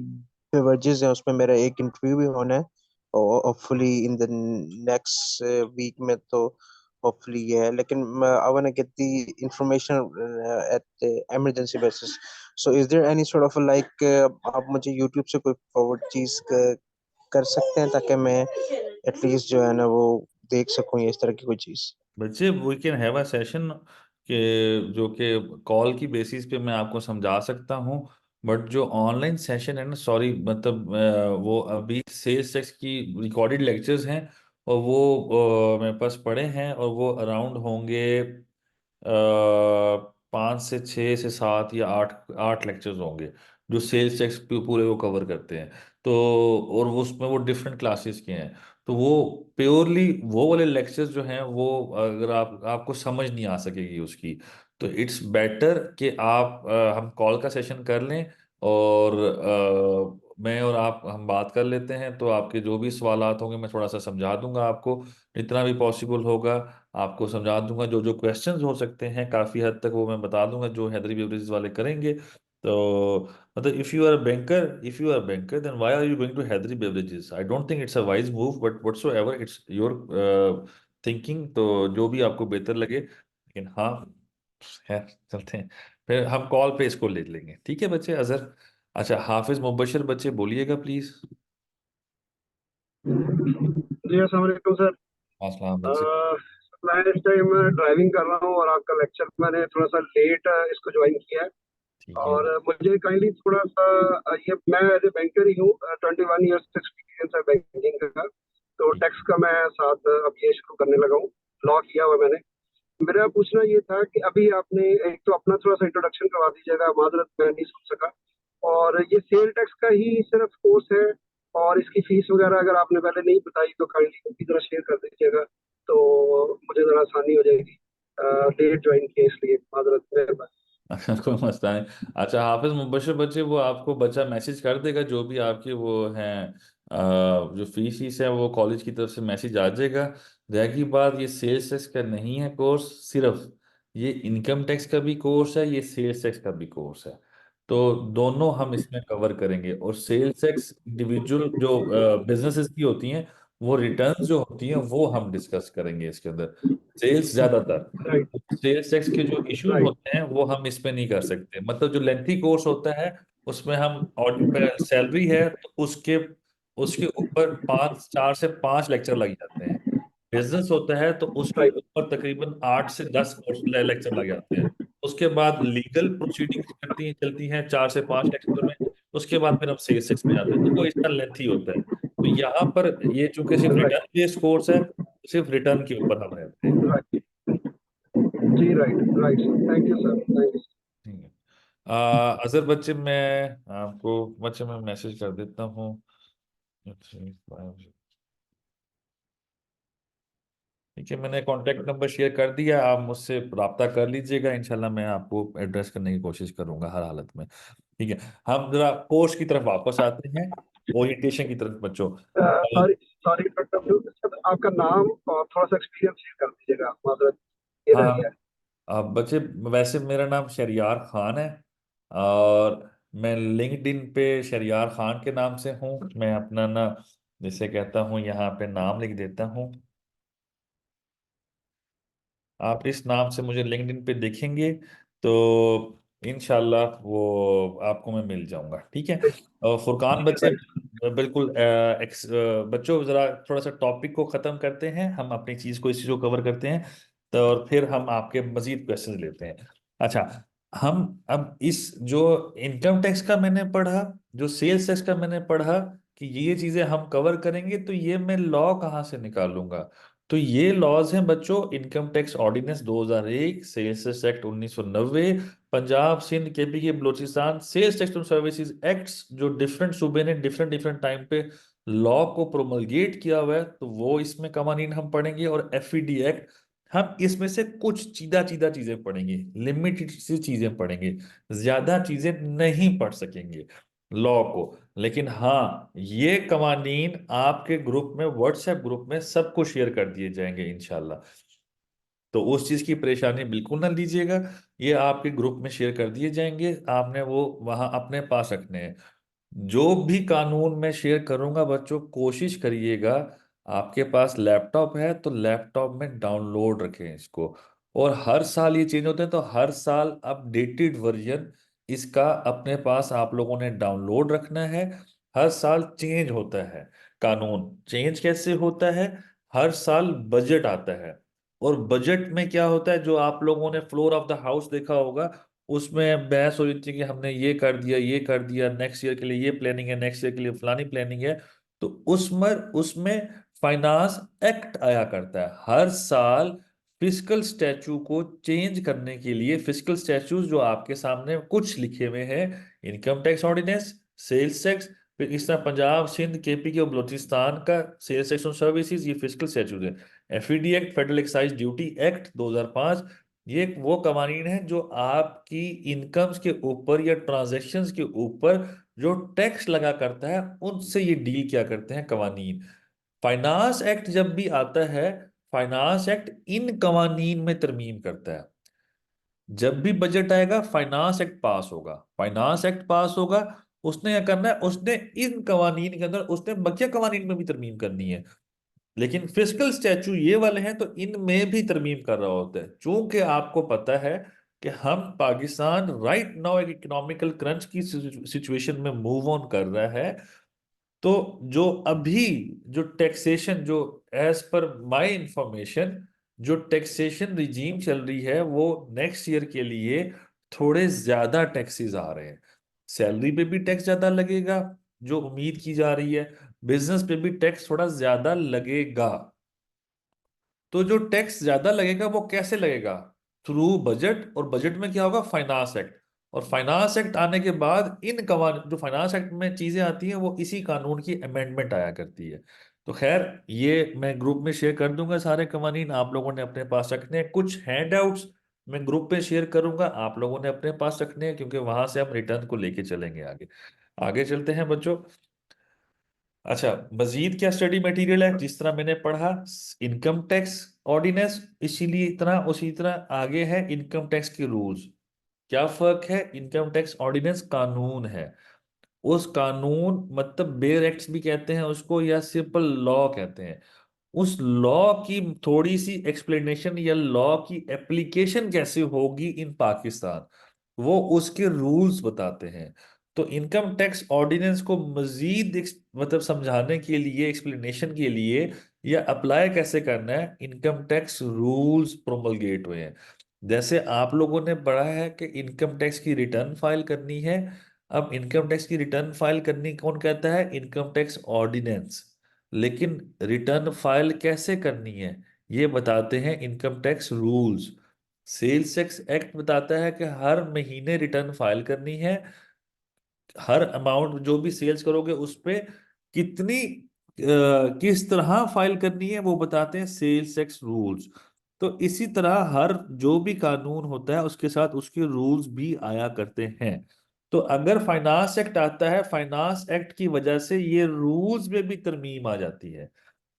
beverages है उसमें मेरा एक interview भी होना है, और hopefully in the next week में, तो होपफुली ये है, लेकिन I want to get the information at emergency basis. So is there any sort of like, आप मुझे यूट्यूब से कोई फॉरवर्ड चीज कर सकते हैं ताकि मैं एटलीस्ट जो है ना वो देख सकूं ये इस तरह की कोई चीज. बच्चे we can have a session के जो कि कॉल की बेसिस पे मैं आपको समझा सकता हूँ, बट जो ऑनलाइन सेशन है ना, सॉरी मतलब वो अभी सेल्स टैक्स की रिकॉर्डेड लेक्चर्स हैं, और वो मेरे पास पड़े हैं, और वो अराउंड होंगे 5 से 6 से 7 या 8 आठ लेक्चर्स होंगे जो सेल्स टैक्स पूरे वो कवर करते हैं। तो और वो उसमें वो डिफरेंट क्लासेस के हैं, तो वो प्योरली वो वाले लेक्चर्स जो हैं वो अगर आपको समझ नहीं आ सकेगी उसकी, तो इट्स बेटर कि आप हम कॉल का सेशन कर लें, और मैं और आप हम बात कर लेते हैं, तो आपके जो भी सवालात होंगे मैं थोड़ा सा समझा दूंगा आपको, जितना भी पॉसिबल होगा आपको समझा दूंगा। जो जो क्वेश्चंस हो सकते हैं काफ़ी हद तक वो मैं बता दूंगा जो हैदरी बेवरेजेस वाले करेंगे। तो मतलब if you are banker then why are you going to Haideri beverages? I don't think it's a wise move, but whatsoever it's your thinking, तो जो भी आपको बेहतर लगे। लेकिन हाँ, खैर चलते हैं, फिर हम कॉल पे इसको ले लेंगे, ठीक है बच्चे? अजहर, अच्छा हाफिज मुबशर बच्चे बोलिएगा प्लीज। जी अस्सलाम वालेकुम सर। अस्सलाम अ, बच्चे। मैं इस टाइम ड्राइविंग कर रहा हूँ और आपका लेक्चर मैंने थोड़ा सा लेट इसको ज्वाइन किया है। ठीक है। और मुझे काइंडली थोड़ा सा ये मैं एज ए बैंकर ही हूँ, 21 ईयर्स एक्सपीरियंस है बैंकिंग का। तो ठीक। टैक्स का मैं साथ अब ये शुरू करने लगा हूँ, लॉ किया हुआ मैंने। मेरा पूछना ये था कि अभी आपने एक तो अपना थोड़ा सा इंट्रोडक्शन करवा दीजिएगा, माजरत मैं नहीं सुन सका। और ये सेल टैक्स का ही सिर्फ कोर्स है, और इसकी फीस वगैरह अगर आपने पहले नहीं बताई तो काइंडली उनकी तरह शेयर कर दीजिएगा, तो मुझे ज़रा आसानी हो जाएगी। लेट ज्वाइन किया इसलिए माजरत, मेहरबानी। अच्छा कोई मसला नहीं। अच्छा हाफिज मुबशर बच्चे, वो आपको बच्चा मैसेज कर देगा जो भी आपके वो हैं, जो फीस है वो कॉलेज की तरफ से मैसेज आ जाएगा। रह की बात, ये सेल्स टैक्स का नहीं है कोर्स सिर्फ, ये इनकम टैक्स का भी कोर्स है, ये सेल्स टैक्स का भी कोर्स है। तो दोनों हम इसमें कवर करेंगे। और सेल्स टैक्स इंडिविजुअल जो बिजनेसेस की होती हैं, वो रिटर्न जो होती हैं वो हम डिस्कस करेंगे इसके अंदर, सेल्स ज्यादातर। राइट। सेल्स टैक्स के जो इश्यूज राइट। होते हैं वो हम इस पे नहीं कर सकते, मतलब जो लेंथी कोर्स होता है उसमें हम, और सैलरी है तो उसके उसके ऊपर 4 से 5 लेक्चर लग जाते हैं। बिजनेस होता है तो उसके राइट। ऊपर तकरीबन 8 से 10 कोर्स लेक्चर लग जाते हैं। उसके बाद लीगल प्रोसीडिंग्स करती हैं, चलती हैं 4 से 5 लेक्चर में। उसके बाद फिर हम सेल्स टैक्स में जाते हैं, तो वो इतना लेंथी होता है। तो यहाँ पर ये चूंकि सिर्फ राइट। रिटर्न बेस्ड कोर्स है, सिर्फ रिटर्न के ऊपर हम रहते हैं। राइट। जी right. Right sir, thank you sir, thank you. ठीक है। अजहर बच्चे, मैं आपको बच्चे मैं मैसेज कर देता हूँ। ठीक है, मैंने कांटेक्ट नंबर शेयर कर दिया, आप मुझसे रब्ता कर लीजिएगा, इंशाल्लाह मैं आपको एड्रेस करने की कोशिश करूंगा हर हालत में। ठीक है, हम जरा कोर्स की तरफ वापस आते हैं, ओरिएंटेशन की तरफ बच्चों। सॉरी सॉरी डॉक्टर, आपका नाम और थोड़ा सा एक्सपीरियंस शेयर कर दीजिएगा, माजरत ये रह हाँ, गया है। बच्चे वैसे मेरा नाम शरियार खान है, और मैं लिंक्डइन पे शरियार खान के नाम से हूँ। मैं अपना ना जिसे कहता हूँ यहाँ पे नाम लिख देता हूँ, आप इस नाम से मुझे लिंक्डइन पे देखेंगे तो इंशाल्लाह वो आपको मैं मिल जाऊंगा, ठीक है? और फुरकान बच्चे, राइट। बिल्कुल बच्चों जरा थोड़ा सा टॉपिक को ख़त्म करते हैं, हम अपनी चीज़ को इस चीज़ को कवर करते हैं, तो और फिर हम आपके मजीद क्वेश्चन लेते हैं। अच्छा, हम अब इस जो इनकम टैक्स का मैंने पढ़ा, जो सेल्स टैक्स का मैंने पढ़ा कि ये चीज़ें हम कवर करेंगे, तो ये मैं लॉ कहाँ से निकालूंगा? तो ये लॉज हैं बच्चों, income tax ordinance 2001, sales act 1990, Punjab Sindh KP के Balochistan sales tax and services acts, जो डिफरेंट सूबे ने डिफरेंट डिफरेंट टाइम पे लॉ को प्रोमलगेट किया हुआ है, तो वो इसमें कवानीन हम पढ़ेंगे। और एफईडी एक्ट, हम इसमें से कुछ चीदा चीदा चीजें पढ़ेंगे, लिमिटेड सी चीजें पढ़ेंगे, ज्यादा चीजें नहीं पढ़ सकेंगे लॉ को। लेकिन हाँ, ये कवानीन आपके ग्रुप में, व्हाट्सएप ग्रुप में सबको शेयर कर दिए जाएंगे इंशाल्लाह। तो उस चीज की परेशानी बिल्कुल ना लीजिएगा, ये आपके ग्रुप में शेयर कर दिए जाएंगे, आपने वो वहां अपने पास रखने हैं। जो भी कानून मैं शेयर करूंगा बच्चों, कोशिश करिएगा, आपके पास लैपटॉप है तो लैपटॉप में डाउनलोड रखें इसको। और हर साल ये चेंज होते हैं, तो हर साल अपडेटेड वर्जन इसका अपने पास आप लोगों ने डाउनलोड रखना है। हर साल चेंज होता है कानून, चेंज कैसे होता है? हर साल बजट आता है, और बजट में क्या होता है, जो आप लोगों ने फ्लोर ऑफ द हाउस देखा होगा, उसमें बहस हो रही थी कि हमने ये कर दिया, ये कर दिया, नेक्स्ट ईयर के लिए ये प्लानिंग है, नेक्स्ट ईयर के लिए फलानी प्लानिंग है। तो उसमें उसमें फाइनेंस एक्ट आया करता है हर साल, फिस्कल स्टैचू को चेंज करने के लिए। फिस्कल स्टैचूज जो आपके सामने कुछ लिखे हुए हैं, income tax ordinance, sales tax, फिर इस तरह पंजाब सिंध केपी के और बलूचिस्तान का सेल्स टैक्स ऑन सर्विसेज, ये फिस्कल स्टैचूज है। FED act, federal excise duty act 2005, ये वो कवानीन है जो आपकी इनकम्स के ऊपर या ट्रांजैक्शंस के ऊपर जो टैक्स लगा करता है उनसे ये डील किया करते हैं कवानीन। फाइनेंस एक्ट जब भी आता है, फाइनेंस एक्ट इन कवानीन में तरमीम करता है। जब भी बजट आएगा फाइनेंस एक्ट पास होगा, फाइनेंस एक्ट पास होगा, उसने क्या करना है, उसने इन कवानीन के अंदर उसने बकिया कवानीन में भी तरमीम करनी है। लेकिन फिस्कल स्टैचू ये वाले हैं तो इनमें भी तरमीम कर रहा होता है। चूंकि आपको पता है कि हम पाकिस्तान राइट नाउ एक इकोनॉमिकल क्रंच की सिचुएशन में मूव ऑन कर रहा है, तो जो अभी जो टैक्सेशन जो एज पर माय इंफॉर्मेशन जो टैक्सेशन रिजीम चल रही है वो नेक्स्ट ईयर के लिए थोड़े ज्यादा टैक्सेस आ रहे हैं। सैलरी पे भी टैक्स ज्यादा लगेगा जो उम्मीद की जा रही है, बिजनेस पे भी टैक्स थोड़ा ज्यादा लगेगा। तो जो टैक्स ज्यादा लगेगा वो कैसे लगेगा, थ्रू बजट, और बजट में क्या होगा, फाइनेंस एक्ट। और फाइनेंस एक्ट आने के बाद इन कवान जो फाइनेंस एक्ट में चीजें आती हैं वो इसी कानून की अमेंडमेंट आया करती है। तो खैर ये मैं ग्रुप में शेयर कर दूंगा, सारे कवानीन आप लोगों ने अपने पास रखने हैं। कुछ हैंड आउट्स मैं ग्रुप पे शेयर करूंगा, आप लोगों ने अपने पास रखने हैं, क्योंकि वहां से हम रिटर्न को लेके चलेंगे आगे। आगे चलते हैं बच्चों। अच्छा, मजीद क्या स्टडी मटेरियल है, जिस तरह मैंने पढ़ा इनकम टैक्स ऑर्डिनेंस, इसीलिए इतना उसी तरह आगे है इनकम टैक्स के रूल्स। क्या फर्क है, इनकम टैक्स ऑर्डिनेंस कानून है, उस कानून मतलब बेयर एक्ट्स भी कहते हैं उसको या सिंपल लॉ कहते हैं, उस लॉ की थोड़ी सी एक्सप्लेनेशन या लॉ की एप्लीकेशन कैसे होगी इन पाकिस्तान, वो उसके रूल्स बताते हैं। तो इनकम टैक्स ऑर्डिनेंस को मजीद मतलब समझाने के लिए, एक्सप्लेनेशन के लिए, या अप्लाई कैसे करना है, इनकम टैक्स रूल्स प्रोमलगेट हुए हैं। जैसे आप लोगों ने पढ़ा है कि इनकम टैक्स की रिटर्न फाइल करनी है। अब इनकम टैक्स की रिटर्न फाइल करनी कौन कहता है, इनकम टैक्स ऑर्डिनेंस। लेकिन रिटर्न फाइल कैसे करनी है ये बताते हैं income tax rules. Sales tax act बताता है कि हर महीने रिटर्न फाइल करनी है, हर अमाउंट जो भी सेल्स करोगे उस पे कितनी किस तरह फाइल करनी है वो बताते हैं सेल्स टैक्स रूल्स। तो इसी तरह हर जो भी कानून होता है उसके साथ उसके रूल्स भी आया करते हैं। तो अगर फाइनेंस एक्ट आता है, फाइनेंस एक्ट की वजह से ये रूल्स में भी तरमीम आ जाती है।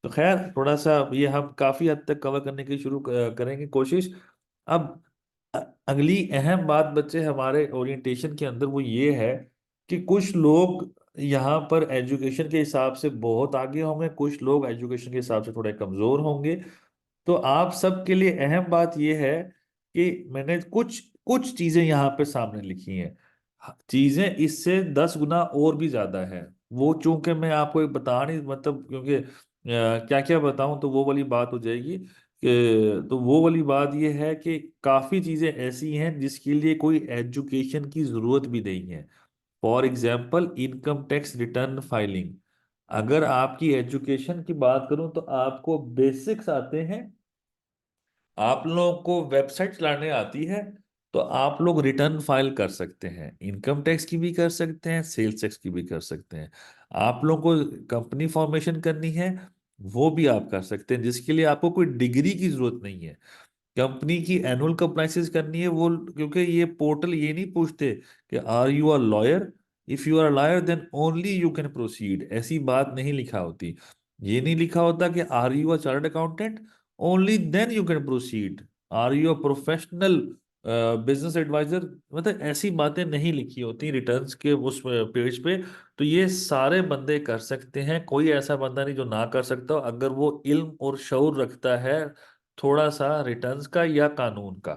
तो खैर थोड़ा सा ये हम काफी हद तक कवर करने की शुरू करेंगे कोशिश। अब अगली अहम बात बच्चे हमारे ओरिएंटेशन के अंदर वो ये है कि कुछ लोग यहाँ पर एजुकेशन के हिसाब से बहुत आगे होंगे, कुछ लोग एजुकेशन के हिसाब से थोड़े कमजोर होंगे। तो आप सबके लिए अहम बात यह है कि मैंने कुछ कुछ चीजें यहाँ पे सामने लिखी हैं। चीजें इससे 10 गुना और भी ज्यादा है, वो चूंकि मैं आपको एक बता नहीं मतलब क्योंकि क्या क्या बताऊं तो वो वाली बात हो जाएगी कि, तो वो वाली बात ये है कि काफी चीजें ऐसी हैं जिसके लिए कोई एजुकेशन की जरूरत भी नहीं है। For example income tax return filing, अगर आपकी एजुकेशन की बात करूं तो आपको बेसिक्स आते हैं, आप लोगों को वेबसाइट चलाने आती है, तो आप लोग रिटर्न फाइल कर सकते हैं, इनकम टैक्स की भी कर सकते हैं, सेल्स टैक्स की भी कर सकते हैं। आप लोगों को कंपनी फॉर्मेशन करनी है वो भी आप कर सकते हैं, जिसके लिए आपको कोई डिग्री की जरूरत नहीं है। कंपनी की एनुअल कंप्लाइंसेस करनी है वो, क्योंकि ये पोर्टल ये नहीं पूछते कि are you a lawyer, if you are lawyer then only you can proceed, ऐसी बात नहीं लिखा होती। ये नहीं लिखा होता कि are you a chartered accountant, only then you can proceed, are you a professional business adviser, मतलब ऐसी बातें नहीं लिखी होती रिटर्न्स के उस पेज पे। तो ये सारे बंदे कर सकते हैं, कोई ऐसा बंदा नहीं जो ना कर सकता हो, अगर वो इल्म और शऊर रखता है थोड़ा सा रिटर्न्स का या कानून का।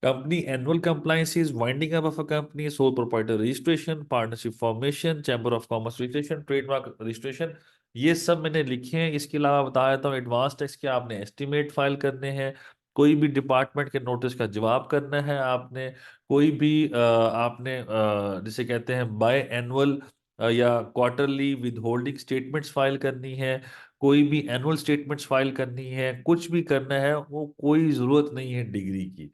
Company annual compliance is winding up of a company, sole proprietor registration, partnership formation, chamber of commerce registration, trademark registration, ये सब मैंने लिखे हैं। इसके अलावा बता देता हूँ एडवांस टैक्स के आपने एस्टिमेट फाइल करने हैं, कोई भी डिपार्टमेंट के नोटिस का जवाब करना है आपने, कोई भी आपने जिसे कहते हैं बाय एनुअल या quarterly with holding statements file करनी है, कोई भी एनुअल स्टेटमेंट्स फाइल करनी है, कुछ भी करना है वो कोई जरूरत नहीं है डिग्री की।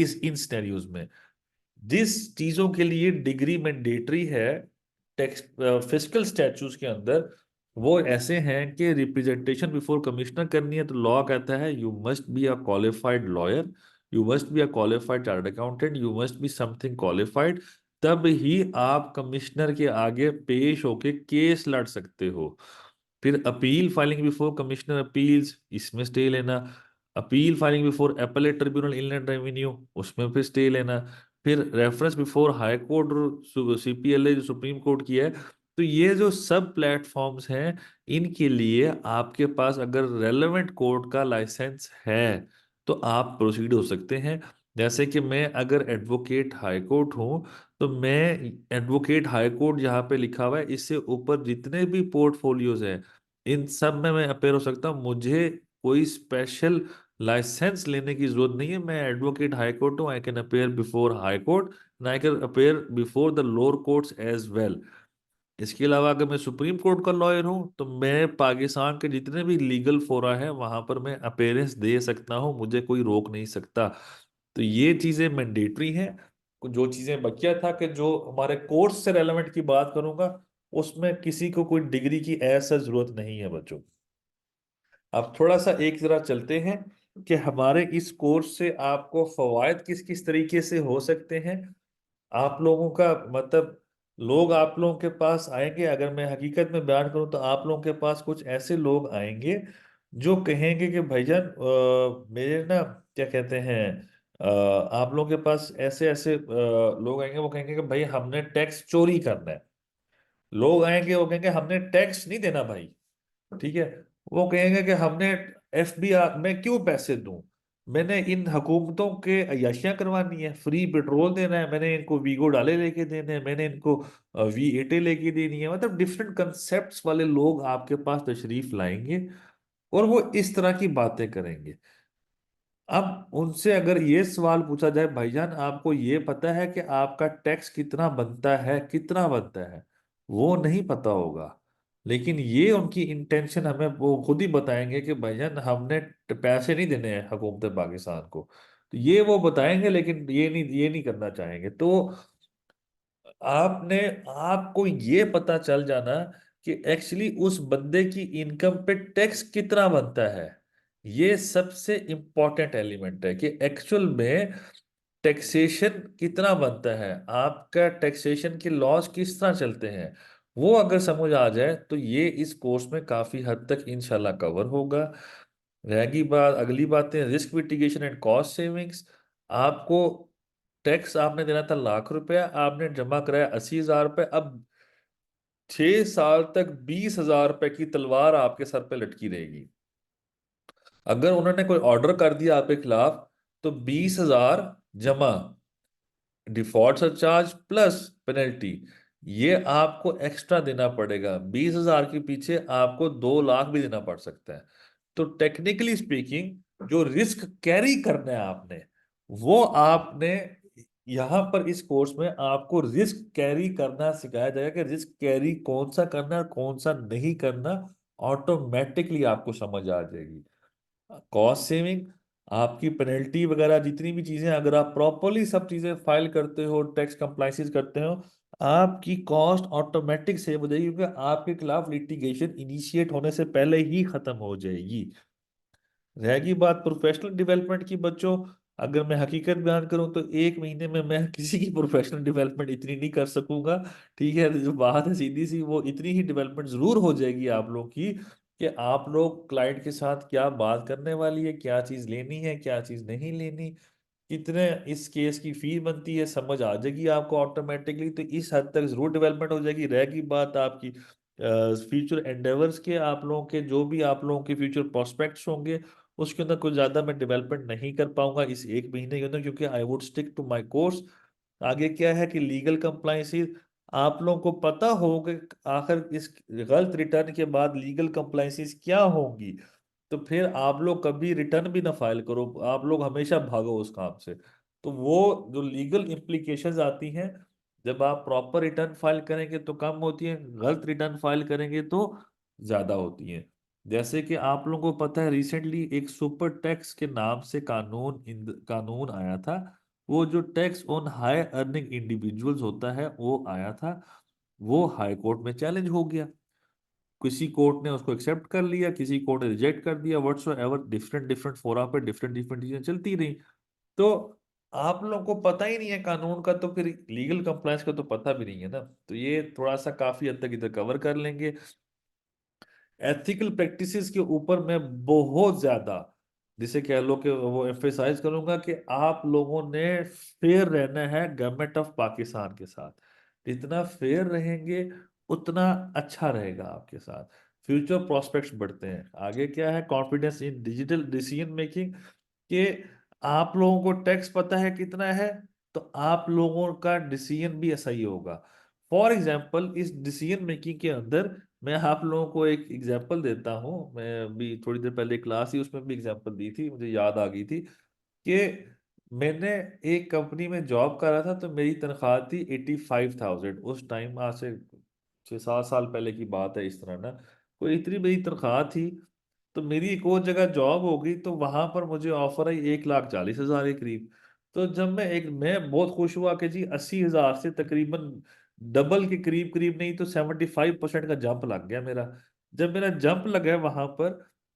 इस इन सिनेरियोज में जिस चीजों के लिए डिग्री मैंडेटरी है टैक्स फिस्कल स्टैट्यूज के अंदर, वो ऐसे हैं कि रिप्रेजेंटेशन बिफोर कमिश्नर करनी है तो लॉ कहता है you must be a qualified lawyer, you must be a qualified chartered accountant, you must be something qualified, तब ही आप कमिश्नर के आगे पेश होके केस लड़ सकते हो। फिर appeal filing before commissioner appeals, इसमें स्टे लेना। Appeal filing before appellate tribunal inland revenue, उसमें फिर स्टे लेना। फिर रेफरेंस बिफोर हाई कोर्ट और सीपीएलए जो सुप्रीम कोर्ट की है। तो ये जो सब प्लेटफॉर्म्स हैं, इनके लिए आपके पास अगर रेलेवेंट कोर्ट का लाइसेंस है तो आप प्रोसीड हो सकते हैं। जैसे कि मैं अगर एडवोकेट हाई कोर्ट हूँ, तो मैं एडवोकेट हाई कोर्ट जहाँ पे लिखा हुआ है इससे ऊपर जितने भी पोर्टफोलियोज हैं, इन सब में मैं अपेयर हो सकता हूँ। मुझे कोई स्पेशल लाइसेंस लेने की जरूरत नहीं है। मैं एडवोकेट हाई कोर्ट हूँ, I can appear before high court and I can appear before the lower courts as well. इसके अलावा अगर मैं सुप्रीम कोर्ट का लॉयर हूं, तो मैं पाकिस्तान के जितने भी लीगल फोरा है वहां पर मैं अपेयरेंस दे सकता हूं, मुझे कोई रोक नहीं सकता। तो ये चीजें मैंडेटरी हैं। जो चीजें बकिया था कि जो हमारे कोर्स से रेलेवेंट की बात करूंगा, उसमें किसी को कोई डिग्री की ऐसा जरूरत नहीं है बच्चों। अब थोड़ा सा एक जरा चलते हैं कि हमारे इस कोर्स से आपको फवायद किस किस तरीके से हो सकते हैं। आप लोगों का मतलब, लोग आप लोगों के पास आएंगे, अगर मैं हकीकत में बयान करूं तो आप लोगों के पास कुछ ऐसे लोग आएंगे जो कहेंगे कि भाईजान मेरे ना क्या कहते हैं, आप लोगों के पास ऐसे ऐसे लोग आएंगे, वो कहेंगे कि भाई हमने टैक्स चोरी करना है। लोग आएंगे वो कहेंगे हमने टैक्स नहीं देना भाई, ठीक है। वो कहेंगे कि हमने एफबीआई में क्यों पैसे दूं, मैंने इन हुकूमतों के अय्याशियां करवानी है, फ्री पेट्रोल देना है, मैंने इनको वीगो डाले लेके देने हैं, मैंने इनको V80 लेके देनी है। मतलब डिफरेंट कंसेप्ट्स वाले लोग आपके पास तशरीफ लाएंगे और वो इस तरह की बातें करेंगे। अब उनसे अगर ये सवाल पूछा जाए, भाईजान आपको ये पता है कि आपका टैक्स कितना बनता है, कितना बनता है, वो नहीं पता होगा। लेकिन ये उनकी इंटेंशन हमें वो खुद ही बताएंगे कि भाईजान हमने पैसे नहीं देने हैं हुकूमत पाकिस्तान को। तो ये वो बताएंगे, लेकिन ये नहीं करना चाहेंगे। तो आपने आपको ये पता चल जाना कि एक्चुअली उस बंदे की इनकम पे टैक्स कितना बनता है। ये सबसे इंपॉर्टेंट एलिमेंट है कि एक्चुअल में टैक्सेशन कितना बनता है, आपका टैक्सेशन के लॉज किस तरह चलते हैं। वो अगर समझ आ जाए तो ये इस कोर्स में काफी हद तक इंशाल्लाह कवर होगा। रहेगी बात, अगली बातें risk mitigation and cost savings. आपको टैक्स आपने देना था ₹1,00,000, आपने जमा कराया ₹80,000। अब 6 साल तक ₹20,000 की तलवार आपके सर पे लटकी रहेगी। अगर उन्होंने कोई ऑर्डर कर दिया आपके खिलाफ, तो 20,000 जमा, डिफॉल्ट सरचार्ज प्लस पेनल्टी, ये आपको एक्स्ट्रा देना पड़ेगा। 20,000 के पीछे आपको 2 लाख भी देना पड़ सकता है। तो टेक्निकली स्पीकिंग जो रिस्क कैरी करना है आपने, वो आपने यहाँ पर इस कोर्स में आपको रिस्क कैरी करना सिखाया जाएगा कि रिस्क कैरी कौन सा करना है कौन सा नहीं करना, ऑटोमेटिकली आपको समझ आ जाएगी। कॉस्ट सेविंग, आपकी पेनल्टी वगैरह जितनी भी चीजें, अगर आप प्रॉपरली सब चीजें फाइल करते हो, टैक्स कंप्लाइंसेस करते हो, आपकी कॉस्ट ऑटोमेटिक सेव हो जाएगी, क्योंकि आपके खिलाफ लिटिगेशन इनिशिएट होने से पहले ही खत्म हो जाएगी। रहेगी बात प्रोफेशनल डेवलपमेंट की बच्चों, अगर मैं हकीकत बयान करूं तो 1 महीने में मैं किसी की प्रोफेशनल डेवलपमेंट इतनी नहीं कर सकूंगा। ठीक है, जो बात है सीधी सी, वो इतनी ही डेवलपमेंट जरूर हो जाएगी आप लोग की कि आप लोग क्लाइंट के साथ क्या बात करने वाली है, क्या चीज लेनी है, क्या चीज नहीं लेनी, कितने इस केस की फी बनती है, समझ आ जाएगी आपको ऑटोमेटिकली। तो इस हद तक जरूर डेवलपमेंट हो जाएगी। रहेगी बात आपकी फ्यूचर एंडेवर्स के, आप लोगों के जो भी आप लोगों के फ्यूचर प्रोस्पेक्ट्स होंगे, उसके अंदर कुछ ज्यादा मैं डेवलपमेंट नहीं कर पाऊंगा इस 1 महीने के अंदर, क्योंकि I would stick to my course. आगे क्या है कि लीगल कंप्लाइंसेस, आप लोगों को पता होगा आखिर इस गलत रिटर्न के बाद लीगल कंप्लाइंसेस क्या होंगी। तो फिर आप लोग कभी रिटर्न भी ना फाइल करो, आप लोग हमेशा भागो उस काम से। तो वो जो लीगल इम्प्लीकेशंस आती हैं, जब आप प्रॉपर रिटर्न फाइल करेंगे तो कम होती है, गलत रिटर्न फाइल करेंगे तो ज्यादा होती है। जैसे कि आप लोगों को पता है, रिसेंटली एक सुपर टैक्स के नाम से कानून आया था। वो जो tax on high earning individuals होता है वो आया था, वो हाई कोर्ट में चैलेंज हो गया। किसी कोर्ट ने उसको एक्सेप्ट कर लिया, किसी कोर्ट ने रिजेक्ट कर दिया, व्हाट्सोएवर, डिफरेंट डिफरेंट फोरा पे डिफरेंट डिफरेंट चीजें चलती रही। तो आप लोगों को पता ही नहीं है कानून का, तो फिर लीगल कंप्लायंस का तो पता भी नहीं है ना। तो ये थोड़ा सा काफी हद तक इधर कवर कर लेंगे। एथिकल प्रैक्टिसेस के ऊपर मैं बहुत ज्यादा, जिसे कह लो कि वो एम्फेसाइज करूंगा कि आप लोगों ने फेयर रहना है गवर्नमेंट ऑफ पाकिस्तान के साथ। जितना फेयर रहेंगे उतना अच्छा रहेगा आपके साथ, फ्यूचर प्रोस्पेक्ट्स बढ़ते हैं। आगे क्या है, confidence in digital decision making, कि आप लोगों को टैक्स पता है कितना है, तो आप लोगों का डिसीजन भी ऐसा ही होगा। फॉर एग्जाम्पल, इस डिसीजन मेकिंग के अंदर मैं आप लोगों को एक एग्जांपल देता हूँ। मैं अभी थोड़ी देर पहले क्लास ही उसमें भी एग्जांपल दी थी, मुझे याद आ गई थी कि मैंने एक कंपनी में जॉब करा था, तो मेरी तनख्वाह थी 85,000 उस टाइम। आज से 6-7 साल पहले की बात है। इस तरह ना कोई इतनी मेरी तनख्वाह थी। तो मेरी एक और जगह जॉब हो गई, तो वहां पर मुझे ऑफर आई 1,40,000 के करीब। तो जब मैं बहुत खुश हुआ कि जी 80,000 से तकरीबन डबल के करीब करीब, नहीं तो 75% का जंप लग गया मेरा। जब मेरा जंप लगा वहां पर,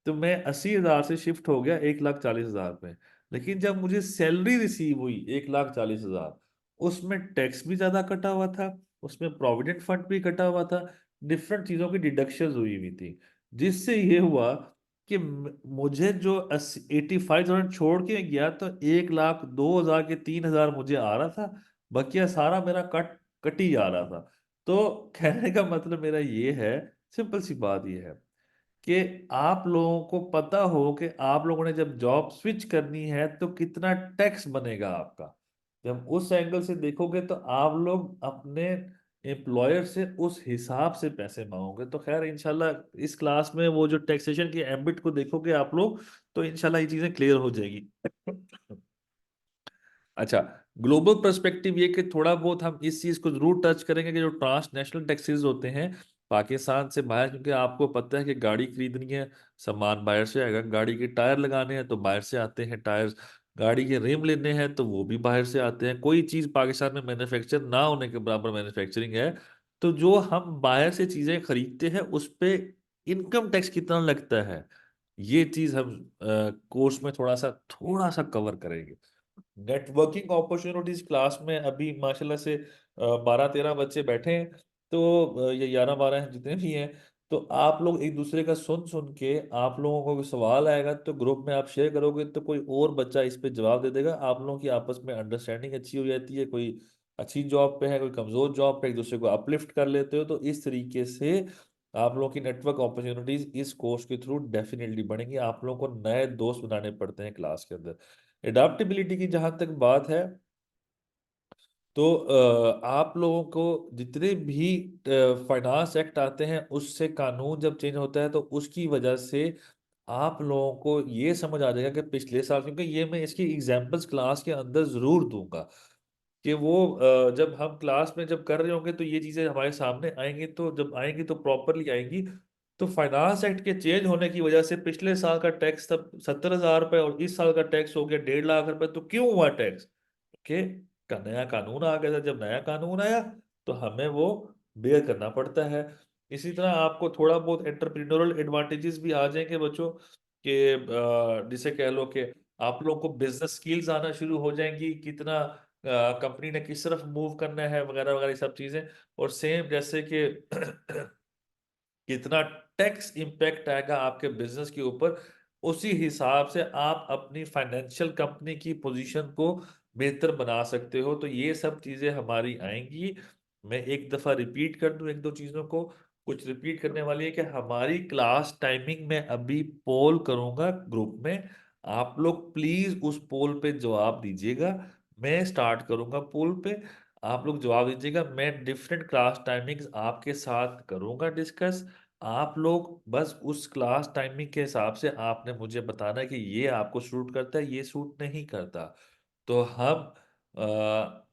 तो मैं 80,000 से शिफ्ट हो गया 1,40,000 पे। लेकिन जब मुझे सैलरी रिसीव हुई 1,40,000, उसमें टैक्स भी ज्यादा कटा हुआ था, उसमें प्रोविडेंट फंड भी कटा हुआ था, डिफरेंट चीजों की डिडक्शन हुई हुई थी। जिससे ये हुआ कि मुझे जो 85,000 छोड़ के गया, तो 1,02,000 के 3,000 मुझे आ रहा था, बकिया सारा मेरा कट ही जा रहा था। तो कहने का मतलब मेरा ये है, सिंपल सी बात ये है कि आप लोगों को पता हो कि आप लोगों ने जब जॉब स्विच करनी है तो कितना टैक्स बनेगा आपका। जब उस एंगल से देखोगे तो आप लोग अपने एम्प्लॉयर से उस हिसाब से पैसे मांगोगे। तो खैर इंशाल्लाह इस क्लास में वो जो टैक्सेशन की एम्बिट को देखोगे आप लोग, तो इंशाल्लाह ये चीजें क्लियर हो जाएगी। अच्छा, ग्लोबल पर्सपेक्टिव ये कि थोड़ा बहुत हम इस चीज को जरूर टच करेंगे कि जो ट्रांसनेशनल टैक्सेस होते हैं पाकिस्तान से बाहर, क्योंकि आपको पता है कि गाड़ी खरीदनी है, सामान बाहर से आएगा। गाड़ी के टायर लगाने हैं तो बाहर से आते हैं टायर्स, गाड़ी के रिम लेने हैं तो वो भी बाहर से आते हैं। कोई चीज पाकिस्तान में मैन्युफैक्चर ना होने के बराबर मैन्युफैक्चरिंग है। तो जो हम बाहर से चीजें खरीदते हैं उस पे इनकम टैक्स कितना लगता है, ये चीज हम कोर्स में थोड़ा सा कवर करेंगे। नेटवर्किंग अपॉर्चुनिटीज क्लास में अभी माशाल्लाह से 12-13 बच्चे बैठे हैं। तो ये 11-12 हैं जितने भी हैं। तो आप लोग एक दूसरे का सुन सुन के, आप लोगों को कोई सवाल आएगा तो ग्रुप में आप शेयर करोगे, तो कोई और बच्चा इस पे जवाब दे देगा। आप लोगों की आपस में अंडरस्टैंडिंग अच्छी हो जाती है। कोई अच्छी जॉब पे है, कोई कमजोर जॉब पे, एक दूसरे को अपलिफ्ट कर लेते हो। तो इस तरीके से आप लोगों की नेटवर्क अपॉर्चुनिटीज इस कोर्स के थ्रू डेफिनेटली बढ़ेंगी। आप लोगों को नए दोस्त बनाने पड़ते हैं क्लास के अंदर। एडाप्टेबिलिटी की जहां तक बात है, तो आप लोगों को जितने भी फाइनेंस एक्ट आते हैं, उससे कानून जब चेंज होता है तो उसकी वजह से आप लोगों को ये समझ आ जाएगा कि पिछले साल, क्योंकि ये मैं इसकी एग्जांपल्स क्लास के अंदर जरूर दूंगा कि वो जब हम क्लास में जब कर रहे होंगे तो ये चीजें हमारे सामने आएंगी। तो जब आएंगी तो प्रॉपरली आएंगी। तो फाइनेंस एक्ट के चेंज होने की वजह से पिछले साल का टैक्स तब 70,000 रुपये और इस साल का टैक्स हो गया 1.5 लाख रुपए। तो क्यों हुआ टैक्स के, का नया कानून आ गया था। जब नया कानून आया तो हमें वो बेयर करना पड़ता है। इसी तरह आपको थोड़ा बहुत एंटरप्रेन्योरल एडवांटेजेस भी आ जाएंगे बच्चों के, जिसे कह लो कि आप लोगों को बिजनेस स्किल्स आना शुरू हो जाएंगी, कितना कंपनी ने किस तरफ मूव करना है वगैरह वगैरह, ये सब चीजें। और सेम जैसे कि कितना टैक्स इम्पैक्ट आएगा आपके बिजनेस के ऊपर, उसी हिसाब से आप अपनी फाइनेंशियल कंपनी की पोजीशन को बेहतर बना सकते हो। तो ये सब चीजें हमारी आएंगी। मैं एक दफा रिपीट कर दूं एक दो चीजों को, कुछ रिपीट करने वाली है कि हमारी क्लास टाइमिंग में अभी पोल करूंगा ग्रुप में। आप लोग प्लीज उस पोल पे जवाब दीजिएगा। मैं स्टार्ट करूंगा पोल पे, आप लोग जवाब दीजिएगा। मैं डिफरेंट क्लास टाइमिंग्स आपके साथ करूंगा डिस्कस। आप लोग बस उस क्लास टाइमिंग के हिसाब से आपने मुझे बताना है कि ये आपको सूट करता है, ये सूट नहीं करता। तो हम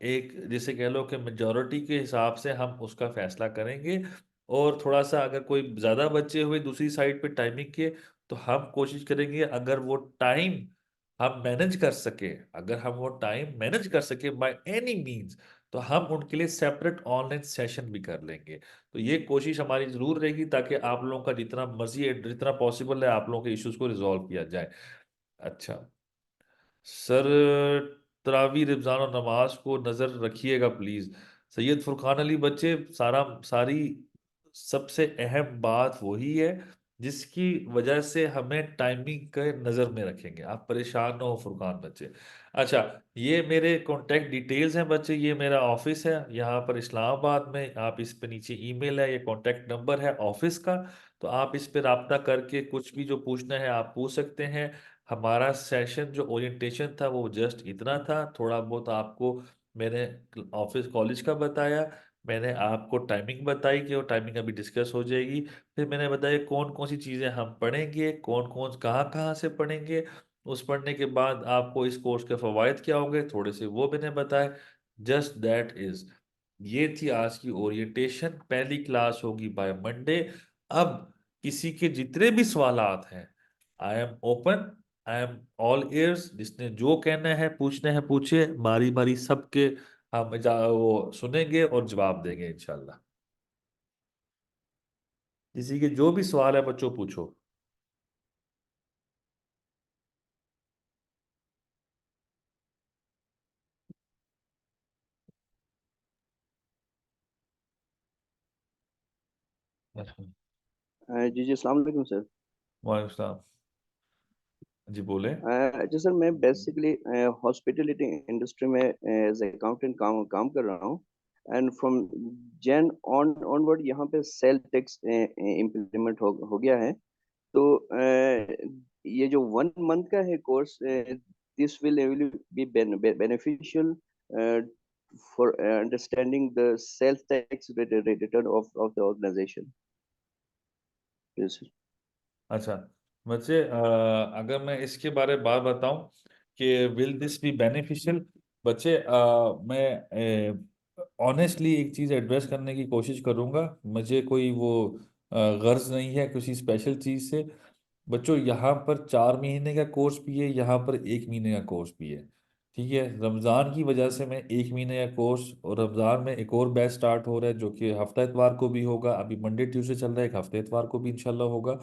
एक जैसे कह लो कि मेजोरिटी के हिसाब से हम उसका फैसला करेंगे। और थोड़ा सा अगर कोई ज्यादा बच्चे हुए दूसरी साइड पे टाइमिंग के, तो हम कोशिश करेंगे अगर वो टाइम हम मैनेज कर सके, अगर हम वो टाइम मैनेज कर सके बाय एनी मींस, तो हम उनके लिए सेपरेट ऑनलाइन सेशन भी कर लेंगे। तो ये कोशिश हमारी जरूर रहेगी ताकि आप लोगों का जितना मर्जी है, जितना पॉसिबल है, आप लोगों के इश्यूज को रिजॉल्व किया जाए। अच्छा सर, तरावी रमजान और नमाज को नजर रखिएगा प्लीज। सैयद फुरकान अली बच्चे, सारी सबसे अहम बात वही है जिसकी वजह से हमें टाइमिंग के नजर में रखेंगे। आप परेशान ना हो फुरकान बच्चे। अच्छा, ये मेरे कॉन्टेक्ट डिटेल्स हैं बच्चे, ये मेरा ऑफिस है यहाँ पर इस्लामाबाद में। आप इस पे नीचे ईमेल है, ये कॉन्टेक्ट नंबर है ऑफिस का, तो आप इस पे राब्ता करके कुछ भी जो पूछना है आप पूछ सकते हैं। हमारा सेशन जो ओरिएंटेशन था वो जस्ट इतना था, थोड़ा बहुत आपको मैंने ऑफिस कॉलेज का बताया, मैंने आपको टाइमिंग बताई कि वो टाइमिंग अभी डिस्कस हो जाएगी। फिर मैंने बताया कौन कौन सी चीज़ें हम पढ़ेंगे, कौन कौन कहाँ कहाँ से पढ़ेंगे। उस पढ़ने के बाद आपको इस कोर्स के फवायद क्या होंगे थोड़े से वो मैंने बताए। जस्ट दैट इज, ये थी आज की ओरिएंटेशन। पहली क्लास होगी बाय मंडे। अब किसी के जितने भी सवालात हैं, I am open, I am all ears। जिसने जो कहना है पूछना है पूछे, बारी बारी सबके हम वो सुनेंगे और जवाब देंगे इंशाल्लाह। किसी के जो भी सवाल है बच्चों पूछो। जी जी अस्सलाम वालेकुम सर। वालेकुम सलाम। जी बोले। जी सर, मैं बेसिकली हॉस्पिटलिटी इंडस्ट्री में एज अकाउंटेंट काम कर रहा हूँ। एंड फ्रॉम जैन ऑनवर्ड यहाँ पे सेल टैक्स इम्प्लीमेंट हो गया है। तो ये जो 1 मंथ का है course, this will be beneficial for understanding the sales tax return of the organisation. अच्छा बच्चे, अगर मैं इसके बारे में बात बताऊं कि विल दिस बी बेनिफिशियल, बच्चे मैं ऑनेस्टली एक चीज़ एड्रेस करने की कोशिश करूंगा। मुझे कोई वो गर्ज नहीं है किसी स्पेशल चीज़ से। बच्चों यहाँ पर 4 महीने का कोर्स भी है, यहाँ पर 1 महीने का कोर्स भी है। ठीक है, रमज़ान की वजह से मैं 1 महीने का कोर्स, और रमज़ान में एक और बैच स्टार्ट हो रहा है जो कि हफ्ता इतवार को भी होगा। अभी मंडे ट्यूसडे चल रहा है, एक हफ्ते इतवार को भी इंशाल्लाह होगा।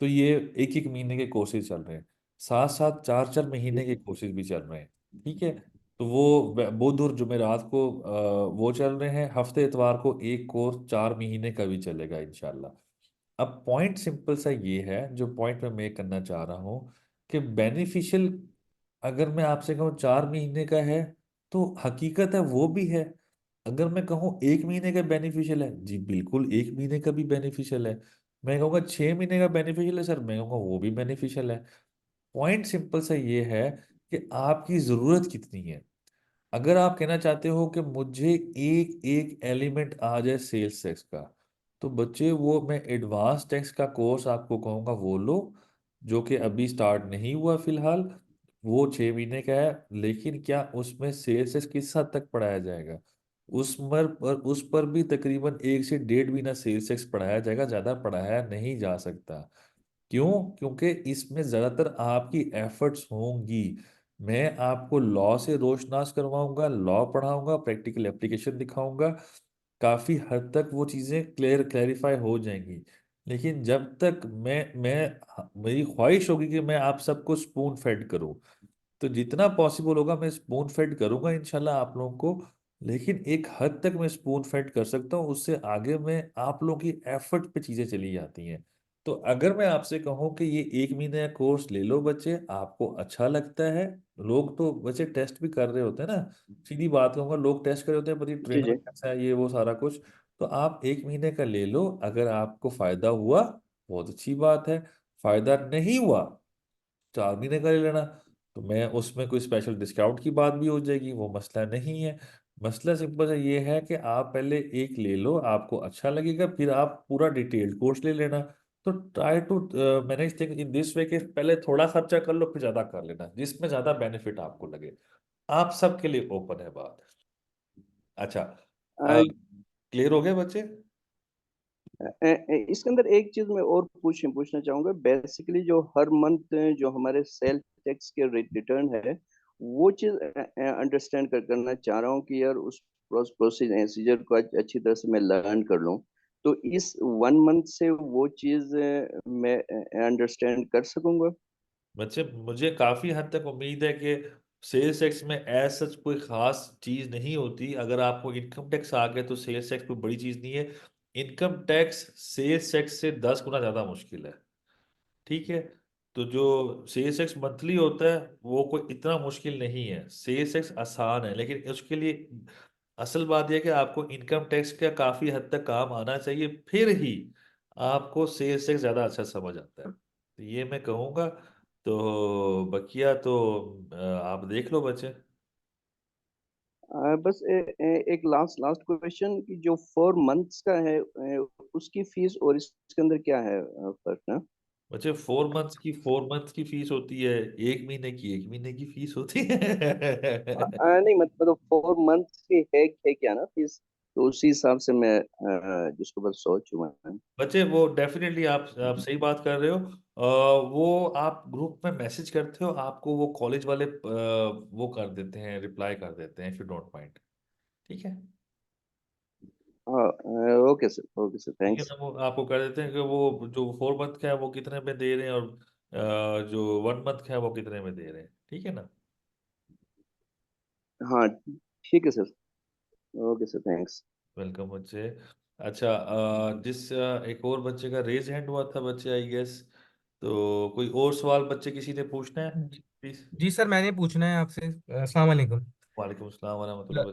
तो ये 1 1 महीने के कोर्सेज चल रहे हैं, साथ साथ 4 4 महीने के कोर्सेज भी चल रहे हैं। ठीक है, तो वो बुध और जुमेरात को वो चल रहे हैं, हफ्ते इतवार को एक कोर्स 4 महीने का भी चलेगा इंशाल्लाह। अब पॉइंट सिंपल सा ये है, जो पॉइंट मैं मेक करना चाह रहा हूँ कि बेनिफिशियल, अगर मैं आपसे कहूँ 4 महीने का है तो हकीकत है वो भी है। अगर मैं कहूँ 1 महीने का बेनिफिशियल है, जी बिल्कुल 1 महीने का भी बेनिफिशियल है। मैं कहूँगा 6 महीने का बेनिफिशियल है सर, मैं कहूँगा वो भी बेनिफिशियल है। पॉइंट सिंपल सा ये है कि आपकी ज़रूरत कितनी है। अगर आप कहना चाहते हो कि मुझे एक एक एलिमेंट आ जाए सेल्स टैक्स का, तो बच्चे वो मैं एडवांस टैक्स का कोर्स आपको कहूँगा वो लो, जो कि अभी स्टार्ट नहीं हुआ फिलहाल। वो 6 महीने का है, लेकिन क्या उसमें सेल्स टैक्स किस हद तक पढ़ाया जाएगा? उस पर भी तकरीबन 1 से 1.5 महीना सेल्स टैक्स पढ़ाया जाएगा, ज़्यादा पढ़ाया नहीं जा सकता। क्यों? क्योंकि इसमें ज्यादातर आपकी एफर्ट्स होंगी। मैं आपको लॉ से रोशनास करवाऊंगा, लॉ पढ़ाऊंगा, प्रैक्टिकल एप्लीकेशन दिखाऊंगा, काफी हद तक वो चीजें क्लैरिफाई हो जाएंगी। लेकिन जब तक मेरी ख्वाहिश होगी कि मैं आप सबको स्पून फेड करूं, तो जितना पॉसिबल होगा मैं स्पून फेड करूंगा इंशाल्लाह आप लोगों को। लेकिन एक हद तक मैं स्पून फेड कर सकता हूँ, उससे आगे में आप लोगों की एफर्ट पे चीजें चली जाती हैं। तो अगर मैं आपसे कहूँ कि ये 1 महीने का कोर्स ले लो बच्चे, आपको अच्छा लगता है। लोग तो बच्चे टेस्ट भी कर रहे होते हैं ना, सीधी बात कहूंगा, लोग टेस्ट कर रहे होते हैं पति जी ट्रेनर जी। कैसा है ये वो सारा कुछ। तो आप 1 महीने का ले लो, अगर आपको फायदा हुआ बहुत अच्छी बात है, फायदा नहीं हुआ 4 महीने का ले लेना। तो मैं उसमें कोई स्पेशल डिस्काउंट की बात भी हो जाएगी, वो मसला नहीं है। मसला सिंपल सा ये है कि आप पहले एक ले लो, आपको अच्छा लगेगा, फिर आप पूरा डिटेल्ड कोर्स ले लेना। तो try to manage thing in this way, कि पहले थोड़ा खर्चा कर लो फिर ज्यादा कर लेना, जिसमें ज्यादा बेनिफिट आपको लगे। आप सबके लिए ओपन है बात। अच्छा, क्लियर हो गए बच्चे? इसके अंदर एक चीज मैं और पूछना चाहूंगा। बेसिकली जो हर मंथ जो हमारे सेल टैक्स के रिटर्न है, वो चीज अंडरस्टैंड करना चाह रहा हूँ कि यार उस प्रोसीजर को अच्छी तरह से मैं लर्न कर लूँ। तो इस 1 मंथ से वो चीज मैं अंडरस्टैंड कर सकूंगा। बच्चे मुझे काफी हद तक उम्मीद है कि सेल्स टैक्स में एज सच कोई खास चीज नहीं होती। अगर आपको इनकम टैक्स आ गया तो सेल्स टैक्स कोई बड़ी चीज नहीं है। इनकम टैक्स सेल्स टैक्स से 10 गुना ज्यादा मुश्किल है। ठीक है। तो जो सेल्स टैक्स मंथली होता है वो कोई इतना मुश्किल नहीं है। सेल्स टैक्स आसान है, लेकिन उसके लिए असल बात यह है कि आपको इनकम टैक्स का काफी हद तक काम आना चाहिए, फिर ही आपको सेल्स टैक्स ज्यादा अच्छा समझ आता है। तो ये मैं कहूँगा। तो बकिया तो आप देख लो बच्चे। बस एक लास्ट लास्ट क्वेश्चन कि जो 4 मंथ्स का है उसकी फीस और इसके अंदर क्या है फर्क ना? बच्चे 4 मंथ्स की फीस होती है, 1 महीने की 1 महीने की फीस होती है। नहीं मतलब 4 मंथ्स की है क्या ना फीस? तो उसी हिसाब से मैं जिसको बस सोच हुआ है। बच्चे वो डेफिनेटली आप सही बात कर रहे हो। वो आप ग्रुप में मैसेज करते हो, आपको वो कॉलेज वाले वो कर देते हैं, रिप्लाई कर देते हैं, इफ यू डोंट माइंड। ठीक है। हाँ ओके सर ठीक है थैंक्स। ना, वो आपको कर देते हैं कि वो जो 4 मंथ का है वो कितने में दे रहे हैं, और जो 1 मंथ का है वो कितने में दे रहे हैं। ठीक है ना। हाँ ठीक है sir. Okay sir thanks. Welcome बच्चे। अच्छा, एक और बच्चे का रेज हैंड हुआ था बच्चे, आई गेस। तो कोई और सवाल बच्चे किसी ने पूछना है, जी प्लीज। जी सर, मैंने पूछना है आपसे। अस्सलाम वालेकुम वालेकुम अस्सलाम वरहमतुल्लाह।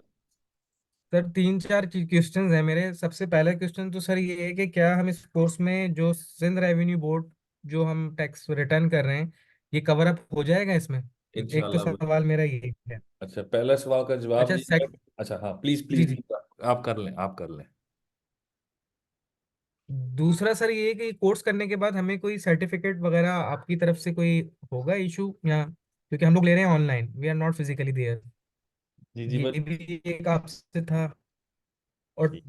सर। 3-4 क्वेश्चंस हैं मेरे। सबसे पहला क्वेश्चन तो सर ये है कि क्या हम इस कोर्स में जो सिंध रेवेन्यू बोर्ड जो हम टैक्स रिटर्न कर रहे हैं, ये कवर अप हो जाएगा इसमें? एक तो इंशाल्लाह बच्चे। सवाल मेरा ये है। अच्छा, पहला सवाल का जवाब अच्छा दीजिए। अच्छा हाँ, प्लीज जी प्लीज जी। प्लीज, आप कर लें, आप कर लें। दूसरा सर ये है कि कोर्स करने के बाद हमें कोई सर्टिफिकेट वगैरह आपकी तरफ से कोई होगा इशू, या क्योंकि हम लोग ले रहे हैं online, we are not physically there. जी जी ये बस। भी एक आपसे था। और ठीक।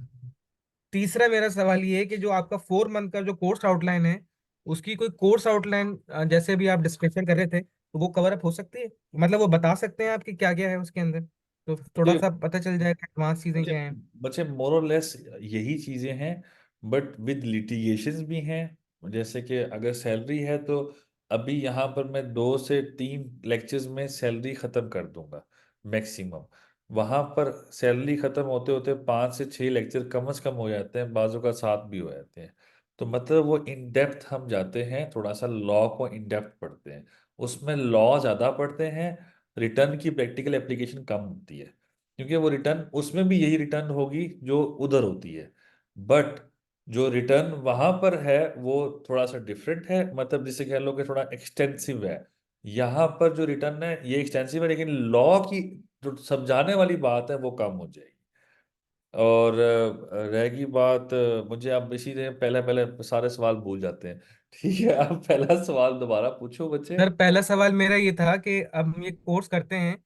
तीसरा मेरा सवाल ये है कि जो आपका 4 मंथ का जो कोर्स आउटलाइन है, उसकी कोई कोर्स आउटलाइन जैसे भी आप डिस्कशन कर रहे थे, तो वो कवर अप हो सकती है? मतलब वो बता सकते हैं आपकी क्या क्या है उसके अंदर, तो थोड़ा मुझे सा पता चल जाएगा एडवांस चीजें बच्चे क्या हैं। बच्चे मोर और लेस यही चीजें हैं, बट विद लिटिगेशंस भी हैं। जैसे कि अगर सैलरी है तो अभी यहाँ पर मैं 2 से 3 लेक्चर्स में सैलरी खत्म कर दूंगा मैक्सिमम। वहां पर सैलरी खत्म होते होते 5 से 6 लेक्चर कम से कम हो जाते हैं, बाजू का 7 भी हो जाते हैं। तो मतलब वो इन डेप्थ हम जाते हैं, थोड़ा सा लॉ को इन डेप्थ पढ़ते हैं। उसमें लॉ ज्यादा पढ़ते हैं, रिटर्न की प्रैक्टिकल एप्लीकेशन कम होती है। क्योंकि वो रिटर्न उसमें भी यही रिटर्न होगी जो उधर होती है, बट जो रिटर्न वहां पर है वो थोड़ा सा डिफरेंट है। मतलब जिसे कह लो कि थोड़ा एक्सटेंसिव है। यहाँ पर जो रिटर्न है ये एक्सटेंसिव है, लेकिन लॉ की जो समझाने वाली बात है वो कम हो जाएगी। और रहेगी बात, मुझे आप इसी ने पहले पहले सारे सवाल भूल जाते हैं। ठीक है, आप पहला सवाल दोबारा पूछो बच्चे। सर पहला सवाल मेरा ये था कि अब हम ये कोर्स करते हैं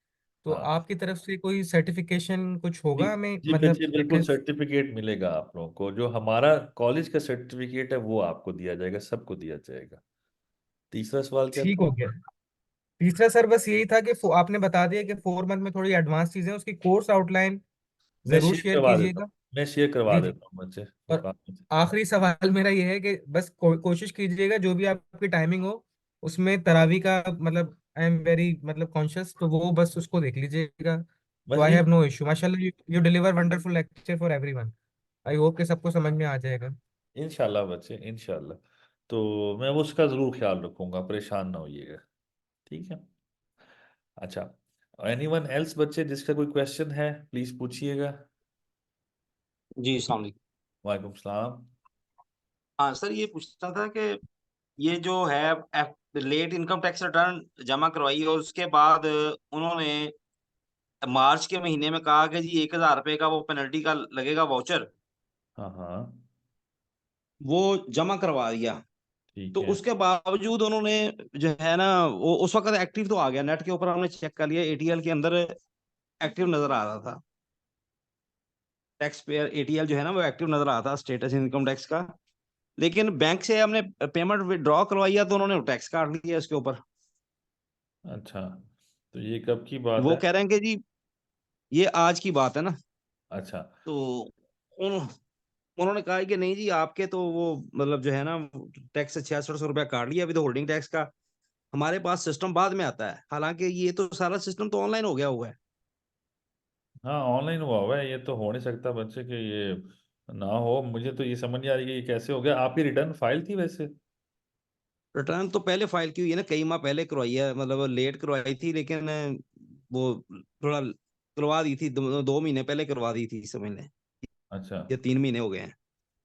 तो हाँ आपकी तरफ से कोई सर्टिफिकेशन कुछ जी होगा हमें, जी मतलब बच्चे, बिल्कुल एटलीस्ट? सर्टिफिकेट मिलेगा आप लोगों को। जो हमारा कॉलेज का सर्टिफिकेट है वो आपको दिया जाएगा, सबको दिया जाएगा। तीसरा सवाल क्या ठीक था? हो गया। तीसरा सर बस यही था कि आपने बता दिया कि 4 मंथ में थोड़ी एडवांस चीजें हैं, उसकी कोर्स आउटलाइन मैं जरूर शेयर शेयर करवा देता हूँ, कीजिएगा। मैं शेयर करवा जी जी। देता हूँ बच्चे, वो और काम नहीं। आखिरी सवाल मेरा ये है कि बस कोशिश कीजिएगा जो भी आपकी टाइमिंग हो उसमें तरावी का, मतलब आई एम वेरी मतलब कॉन्शियस, तो वो बस उसको देख लीजिएगा। तो बस आई ये हैव नो इशू, माशाल्लाह you deliver wonderful lecture for everyone. I hope कि सबको समझ में आ जाएगा। इंशाल्लाह बच्चे, इंशाल्लाह। तो मैं उसका जरूर ख्याल रखूंगा, परेशान ना होइएगा। ठीक है। अच्छा, एनीवन एल्स बच्चे जिसका कोई क्वेश्चन है प्लीज पूछिएगा। जी अस्सलाम वालेकुम। वालेकुम सलाम। हाँ सर, ये पूछना था कि ये जो है लेट इनकम टैक्स रिटर्न जमा करवाई और उसके बाद उन्होंने मार्च के महीने में कहा कि जी 1,000 रुपये का वो पेनल्टी का लगेगा वाउचर, हाँ हाँ। वो जमा करवा दिया। तो ठीक है। उसके बावजूद उन्होंने जो है ना वो उस वक्त एक्टिव तो आ गया, नेट के ऊपर हमने चेक कर लिया, एटीएल के अंदर एक्टिव नजर आ रहा था। टैक्स पेयर एटीएल जो है ना वो एक्टिव नजर आ रहा था, स्टेटस इनकम टैक्स का। लेकिन बैंक से हमने पेमेंट विड्रॉ करवाई है तो उन्होंने टैक्स काट लिया इसके ऊपर। अच्छा, तो ये कब की बात वो है? कह रहे हैं कि जी ये आज की बात है ना। अच्छा। तो उन, उन्होंने कहा है कि नहीं जी आपके तो वो मतलब जो है ना टैक्स से 6600 रुपया काट लिया विद होल्डिंग टैक्स का। हमारे पास सिस्टम बाद में आता है, हालांकि ये तो सारा सिस्टम तो ऑनलाइन हो गया हुआ है। हाँ ऑनलाइन हुआ हुआ है, ये तो हो नहीं सकता बच्चे के ये ना हो। मुझे तो ये समझ नहीं आ रही कि ये कैसे हो गया। आपकी रिटर्न फाइल थी वैसे? रिटर्न तो पहले फाइल की हुई है ना, कई माह पहले करवाई है, मतलब लेट करवाई थी, लेकिन वो थोड़ा करवा दी थी, 2 महीने पहले करवा दी थी, समझ लें, अच्छा। या 3 महीने हो गए हैं।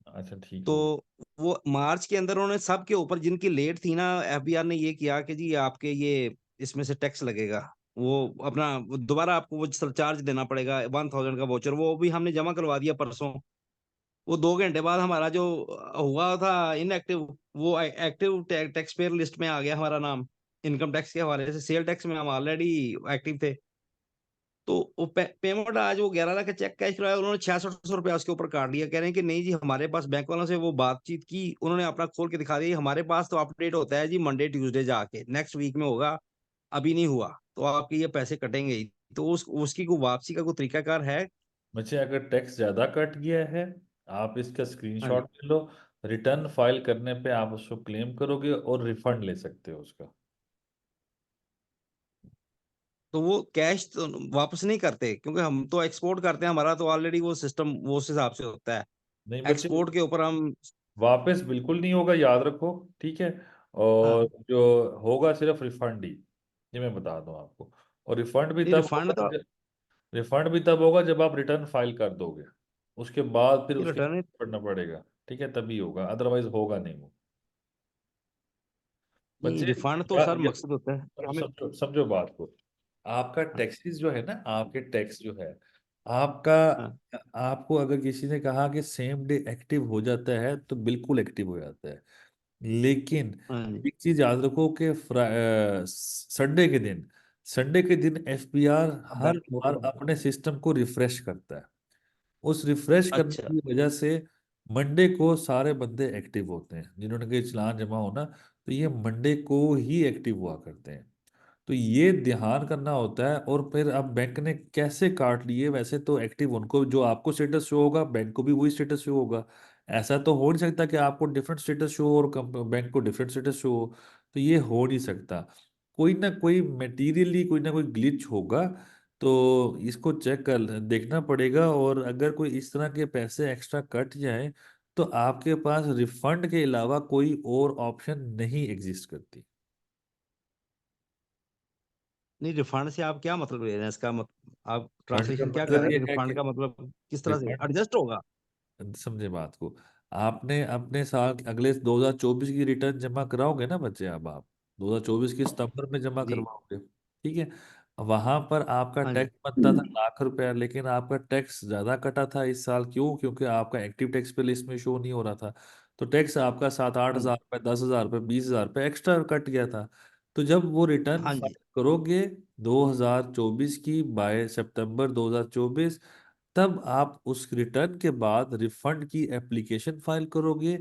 अच्छा ठीक तो हो वो मार्च के अंदर उन्होंने सबके ऊपर जिनकी लेट थी ना, एफबीआर ने ये किया कि जी आपके ये इसमें से टैक्स लगेगा, वो अपना वो दोबारा आपको वो सरचार्ज देना पड़ेगा 1000 का वोचर, वो भी हमने जमा करवा दिया परसों। वो 2 घंटे बाद हमारा जो हुआ था इनएक्टिव, वो एक्टिव टैक्स पेयर लिस्ट में आ गया हमारा नाम। इनकम टैक्स के हवाले से सेल टैक्स में हम ऑलरेडी एक्टिव थे। तो वो पेमेंट आज वो 11 लाख का चेक कैश कराया, उन्होंने 6600 रुपया उसके ऊपर काट लिया, कह रहे हैं कि नहीं जी हमारे पास बैंक वालों से वो बातचीत की, उन्होंने अपना खोल के दिखा दिया, हमारे पास तो अपडेट होता है जी मंडे ट्यूसडे जाके नेक्स्ट वीक में होगा, अभी नहीं हुआ तो आपके ये पैसे कटेंगे ही। तो उसकी कोई वापसी का कोई तरीकाकार है? बच्चे। अगर टैक्स ज्यादा कट गया है, आप इसका हाँ स्क्रीनशॉट जी। ले लो। रिटर्न फाइल करने पे आप उसको क्लेम करोगे और रिफंड ले सकते हो उसका। तो वो कैश तो वापस नहीं करते, क्योंकि हम तो एक्सपोर्ट करते हैं, हमारा तो ऑलरेडी वो सिस्टम वो उस हिसाब से होता है। नहीं बच्चे, एक्सपोर्ट के ऊपर हम। वापस बिल्कुल नहीं होगा, याद रखो। ठीक है। और हाँ। जो होगा सिर्फ रिफंड ही, ये मैं बता दूं आपको। और रिफंड भी नहीं तब रिफंड होगा तो रिफंड भी तब होगा जब आप रिटर्न फाइल कर दोगे। उसके बाद फिर उसके रिटर्न पढ़ना पड़ेगा। ठीक है, तभी होगा, अदरवाइज होगा नहीं वो। नहीं, बच्चे रिफंड तो सर मकसद होता है कि हमें। समझो समझो बात को। आपका हाँ। टैक्सेस जो है ना, आपके टैक्स जो है आपका, हाँ। आपको अगर किसी ने कहा कि सेम डे एक्टिव हो जाता है तो बिल्कुल एक्टिव हो जाता है। लेकिन हाँ जी। एक चीज याद रखो कि संडे के दिन एफबीआर अब हर बैंक को बार करवाते अपने सिस्टम को रिफ्रेश करता है। उस रिफ्रेश हैं। करने अच्छा। की वजह से मंडे को सारे बंदे एक्टिव होते हैं, जिन्होंने के चालान जमा होना, तो ये मंडे को ही एक्टिव हुआ करते हैं। तो ये ध्यान करना होता है। और फिर अब बैंक ने कैसे काट लिए, वैसे तो एक्टिव उनको जो आपको स्टेटस शो होगा बैंक को भी वही स्टेटस शो होगा। ऐसा तो हो नहीं सकता कि आपको डिफरेंट स्टेटस शो और बैंक को डिफरेंट स्टेटस शो हो। तो ये हो नहीं सकता। कोई ना कोई मटेरियली कोई ना कोई ग्लिच होगा। तो इसको चेक कर देखना पड़ेगा। और अगर कोई इस तरह के पैसे एक्स्ट्रा कट जाए तो आपके पास रिफंड के अलावा कोई और ऑप्शन नहीं एग्जिस्ट करती। नहीं, रिफंड से आप क्या मतलब ले रहे हैं इसका आप फंड का ट्रांसलेशन क्या कर मतलब रहे हैं ये कि है कि रिफंड का मतलब किस तरह से रिफंड, एडजस्ट होगा? समझे बात को। आपने अपने साल अगले 2024 की रिटर्न जमा कराओगे ना बच्चे, अब आप 2024 की सितंबर में जमा जी। करवाओगे। ठीक है। वहां पर आपका हाँ जी। टैक्स बनता था लाख रुपया, लेकिन आपका टैक्स ज्यादा कटा था इस साल। क्यों? क्योंकि आपका एक्टिव टैक्स पे लिस्ट में शो नहीं हो रहा था। तो टैक्स आपका 7-8 हजार हाँ। रुपये, 10 हजार रुपये, 20 हजार रुपये एक्स्ट्रा कट गया था। तो जब वो रिटर्न हाँ फाइल जी। करोगे 2024 की बाय सितंबर 2024, तब आप उस रिटर्न के बाद रिफंड की एप्लीकेशन फाइल करोगे।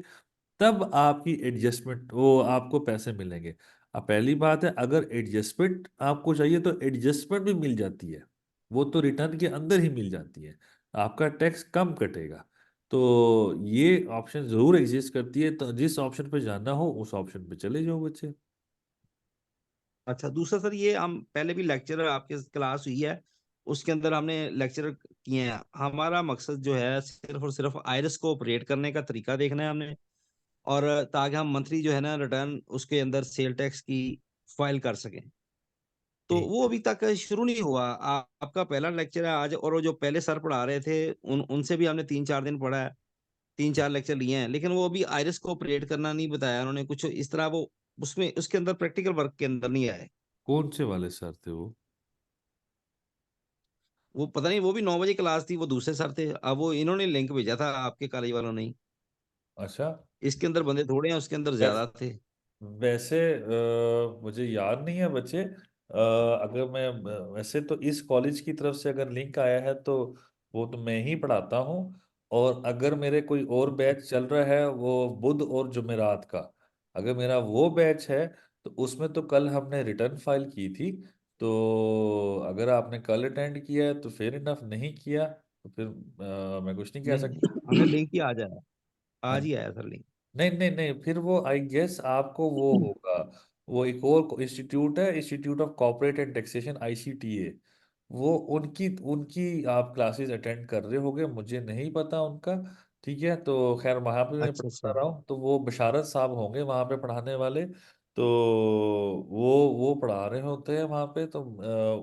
तब आपकी एडजस्टमेंट वो आपको पैसे मिलेंगे। अब पहली बात है, अगर एडजस्टमेंट आपको चाहिए तो एडजस्टमेंट भी मिल जाती है। वो तो रिटर्न के अंदर ही मिल जाती है। आपका टैक्स कम कटेगा। तो ये ऑप्शन जरूर एग्जिस्ट करती है। तो जिस ऑप्शन पे जाना हो उस ऑप्शन पे चले जाओ बच्चे। अच्छा, दूसरा सर, ये हम पहले भी लेक्चर आपके क्लास हुई है, उसके अंदर हमने लेक्चर किए हैं। हमारा मकसद जो है सिर्फ और सिर्फ आयरस को ऑपरेट करने का तरीका देखना है हमने, और ताकि हम मंथली जो है ना रिटर्न उसके अंदर सेल टैक्स की फाइल कर सकें। तो ठीक वो है। अभी तक शुरू नहीं हुआ। आपका पहला लेक्चर है आज, और वो जो पहले सर पढ़ा रहे थे उनसे भी हमने 3-4 दिन पढ़ा है, 3-4 लेक्चर लिए हैं, लेकिन वो अभी आयरस को ऑपरेट करना नहीं बताया उन्होंने कुछ इस तरह। वो उसमें उसके अंदर प्रैक्टिकल वर्क के अंदर नहीं आए। कौन से वाले सर थे वो? वो पता नहीं, वो भी 9 बजे क्लास थी, वो दूसरे सर थे। अब वो इन्होंने लिंक भेजा था आपके कॉलेज वालों ने ही। अच्छा। इसके अंदर बंदे थोड़े हैं, उसके अंदर ज्यादा थे। वैसे मुझे याद नहीं है बच्चे। अगर मैं वैसे तो इस कॉलेज की तरफ से अगर लिंक आया है तो वो तो मैं ही पढ़ाता हूँ। और अगर मेरे कोई और बैच चल रहा है वो बुध और जुमेरात का, अगर मेरा वो बैच है तो उसमें तो कल हमने रिटर्न फाइल की थी। तो अगर आपने कल अटेंड किया है तो फेयर इनफ, नहीं किया तो फिर मैं कुछ नहीं कह नहीं नहीं, सकता। हमने लिंक ही आज हाँ। ही आया सर लिंक। नहीं नहीं नहीं, फिर वो आई गेस आपको वो होगा, वो एक और इंस्टीट्यूट है, institute of corporate and taxation, ICTA। वो उनकी उनकी आप क्लासेस अटेंड कर रहे होगे, मुझे नहीं पता उनका। ठीक है, तो खैर वहाँ पे मैं अच्छा पढ़ा अच्छा। रहा हूँ, तो वो बशारत साहब होंगे वहाँ पे पढ़ाने वाले। तो वो पढ़ा रहे होते हैं वहाँ पे। तो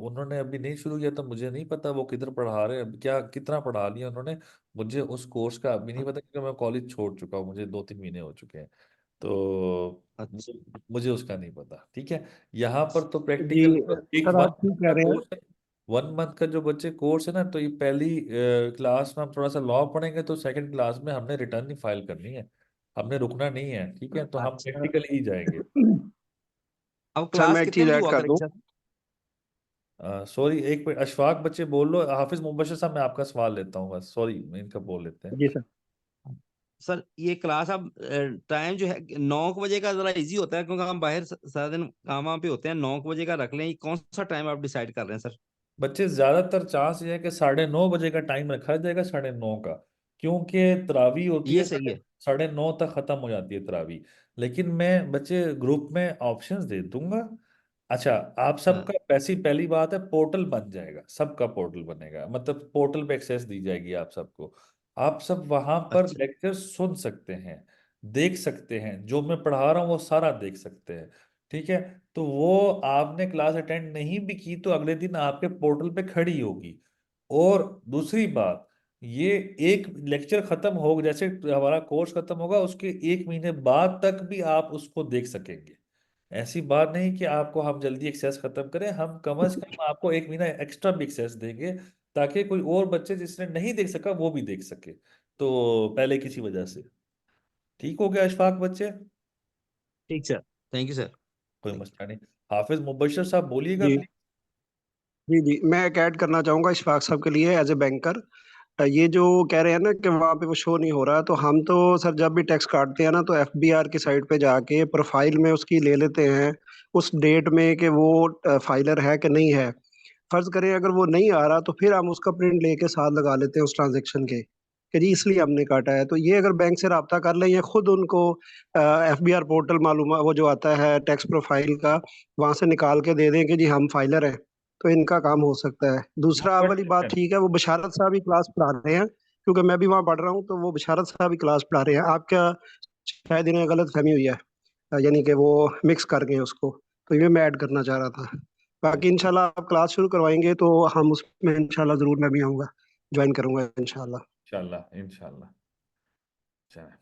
उन्होंने अभी नहीं शुरू किया, तो मुझे नहीं पता वो किधर पढ़ा रहे हैं, अभी क्या कितना पढ़ा लिया उन्होंने। मुझे उस कोर्स का अभी नहीं पता, क्योंकि मैं कॉलेज छोड़ चुका हूँ, मुझे 2-3 महीने हो चुके हैं। तो अच्छा मुझे उसका नहीं पता। ठीक है, यहाँ पर तो जी प्रैक्टिकल एक सर, 1 आप ठीक मंथ कह का रहे हैं। कोर्स है। 1 मंथ का जो बच्चे कोर्स है ना, तो ये पहली क्लास में हम थोड़ा सा लॉ पढ़ेंगे, तो सेकंड क्लास में हमने रिटर्न ही फाइल करनी है, हमने रुकना नहीं है। ठीक है, तो हम अच्छा प्रैक्टिकल ही जाएंगे। अब सर, क्लास मैं एक कितने चीज बजे ऐड हुआ कर दूं। करेगी सर? सॉरी, एक मिनट, अशफाक बच्चे बोल लो, हाफिज मुबशर साहब मैं आपका सवाल लेता हूँ बस, सॉरी इनका बोल लेते हैं। जी सर। सर ये क्लास अब टाइम जो है 9 बजे का जरा इजी होता है, क्योंकि हम बाहर सारा दिन काम वाम पे होते हैं। 9 बजे का रख लें, कौन सा टाइम आप डिसाइड कर रहे हैं सर? बच्चे ज्यादातर चांस ये है कि 9:30 बजे का टाइम रखा जाएगा, 9:30 का। क्योंकि तरावी होती है ये सही साढ़े है। 9:30 तक खत्म हो जाती है तरावी। लेकिन मैं बच्चे ग्रुप में ऑप्शंस दे दूंगा। अच्छा, आप हाँ। सबका पैसी पहली बात है, पोर्टल बन जाएगा, सबका पोर्टल बनेगा, मतलब पोर्टल पे एक्सेस दी जाएगी आप सबको। आप सब वहां पर अच्छा लेक्चर सुन सकते हैं, देख सकते हैं, जो मैं पढ़ा रहा हूँ वो सारा देख सकते हैं। ठीक है, तो वो आपने क्लास अटेंड नहीं भी की तो अगले दिन आपके पोर्टल पे खड़ी होगी। और दूसरी बात, ये एक लेक्चर खत्म हो, जैसे हमारा कोर्स खत्म होगा उसके 1 महीने बाद तक भी आप उसको देख सकेंगे। ऐसी बात नहीं कि आपको हम जल्दी एक्सेस खत्म करें, हम कम से कम आपको 1 महीना एक्स्ट्रा भी एक्सेस देंगे, ताकि कोई और बच्चे जिसने नहीं देख सका वो भी देख सके, तो पहले किसी वजह से। ठीक हो गया अशफाक बच्चे? ठीक सर, थैंक यू सर। कोई थैंक मसला नहीं। हाफिज मुबशर साहब बोलिएगा जी प्लीज। जी जी, मैं एक ऐड करना चाहूंगा इशफाक साहब के लिए एज ए बैंकर। ये जो कह रहे हैं ना कि वहाँ पे वो शो नहीं हो रहा, तो हम तो सर जब भी टैक्स काटते हैं ना, तो FBR की साइट पे जाके प्रोफाइल में उसकी ले लेते हैं उस डेट में कि वो फाइलर है कि नहीं है। फर्ज करें अगर वो नहीं आ रहा, तो फिर हम उसका प्रिंट लेके साथ लगा लेते हैं उस ट्रांजेक्शन के कि जी इसलिए हमने काटा है। तो ये अगर बैंक से रब्ता कर लें या खुद उनको FBR पोर्टल मालूम वो जो आता है टैक्स प्रोफाइल का, वहां से निकाल के दे दें कि जी हम फाइलर हैं, तो इनका काम हो सकता है। नो दूसरा वाली बात क्वेश्चन। ठीक है, वो बशारत साहब ही क्लास पढ़ा रहे हैं, क्योंकि मैं भी वहाँ पढ़ रहा हूँ, तो वो बशारत साहब ही क्लास पढ़ा रहे हैं। आपका शायद इन्हें गलत फहमी हुई है, यानी कि वो मिक्स कर गए उसको। तो ये मैं ऐड करना चाह रहा था। बाकी इंशाल्लाह आप क्लास शुरू करवाएंगे तो हम उसमें इंशाल्लाह जरूर मैं भी आऊँगा, ज्वाइन करूंगा इंशाल्लाह। इंशाल्लाह इंशाल्लाह। चलें,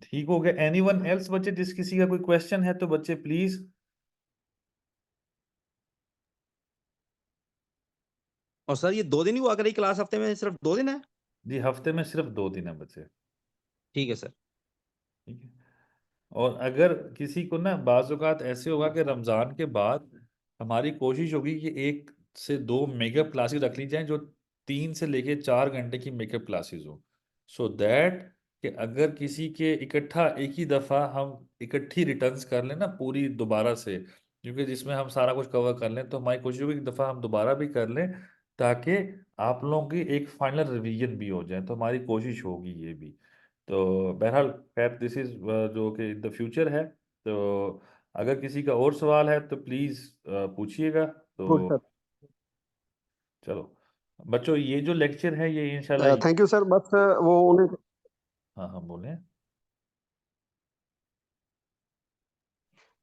ठीक हो गया। एनीवन एल्स बच्चे, जिस किसी का कोई क्वेश्चन है तो बच्चे प्लीज। और सर ये 2 दिन ही हुआ करेगी क्लास, हफ्ते में सिर्फ 2 दिन है? जी, हफ्ते में सिर्फ 2 दिन है बच्चे। ठीक है सर। ठीक है, और अगर किसी को ना बाज़ औक़ात ऐसे होगा कि रमज़ान के बाद हमारी कोशिश होगी कि 1 से 2 मेकअप क्लासेस रख ली जाएं, जो 3 से लेके 4 घंटे की मेकअप क्लासेस हो, सो दैट कि अगर किसी के इकट्ठा एक ही दफ़ा हम इकट्ठी रिटर्न्स कर लें ना पूरी दोबारा से, क्योंकि जिसमें हम सारा कुछ कवर कर लें, तो हमारी कोशिश होगी एक दफ़ा हम दोबारा भी कर लें, ताकि आप लोगों की एक फाइनल रिवीजन भी हो जाए। तो हमारी कोशिश होगी ये भी। तो बहरहाल खैर, दिस इज़ जो कि इन द फ्यूचर है। तो अगर किसी का और सवाल है तो प्लीज़ पूछिएगा। गुड तो सर। चलो बच्चों, ये जो लेक्चर है ये इंशाल्लाह। Thank you sir. बस वो उन्हें हाँ हाँ, बोलें।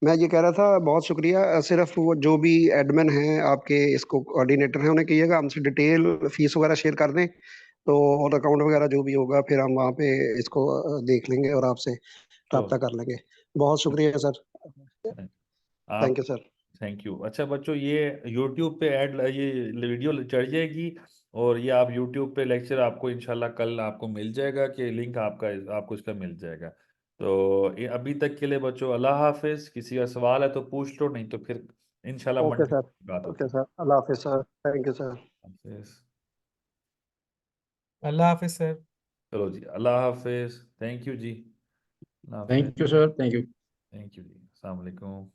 मैं ये कह रहा था, बहुत शुक्रिया। सिर्फ वो जो भी एडमिन हैं आपके, इसको कोऑर्डिनेटर हैं, उन्हें कहिएगा हमसे डिटेल फीस वगैरह शेयर कर दें, तो और अकाउंट वगैरह जो भी होगा फिर हम वहाँ पे इसको देख लेंगे और आपसे रब्ता श्योर। कर लेंगे। बहुत शुक्रिया सर। थैंक आप यू सर। Thank you. अच्छा बच्चों, ये यूट्यूब पे ये वीडियो चढ़ जाएगी, और ये आप यूट्यूब पे लेक्चर आपको इंशाल्लाह कल आपको मिल जाएगा, कि लिंक आपका आपको इसका मिल जाएगा। तो ये अभी तक के लिए बच्चों अल्लाह हाफिज। किसी का सवाल है तो पूछ लो, नहीं तो फिर इंशाल्लाह ओके मंडे सर। बात ओके होगी। सर, अल्लाह हाफिज सर। Thank you sir. हाफिज। अल्लाह हाफिज सर। चलो जी, अल्लाह हाफिज, थैंक यू जी, अल्लाह हाफिज। Thank you sir, thank you. Thank you जी, अस्सलाम वालेकुम।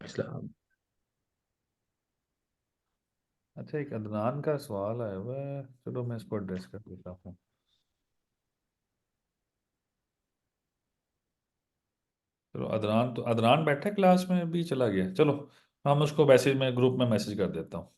इस्लाम। अच्छा, एक अदनान का सवाल आया हुआ है, चलो मैं इसको एड्रेस कर देता हूँ। चलो, अदनान बैठा है क्लास में, भी चला गया। चलो, हम उसको मैसेज में, ग्रुप में मैसेज कर देता हूँ।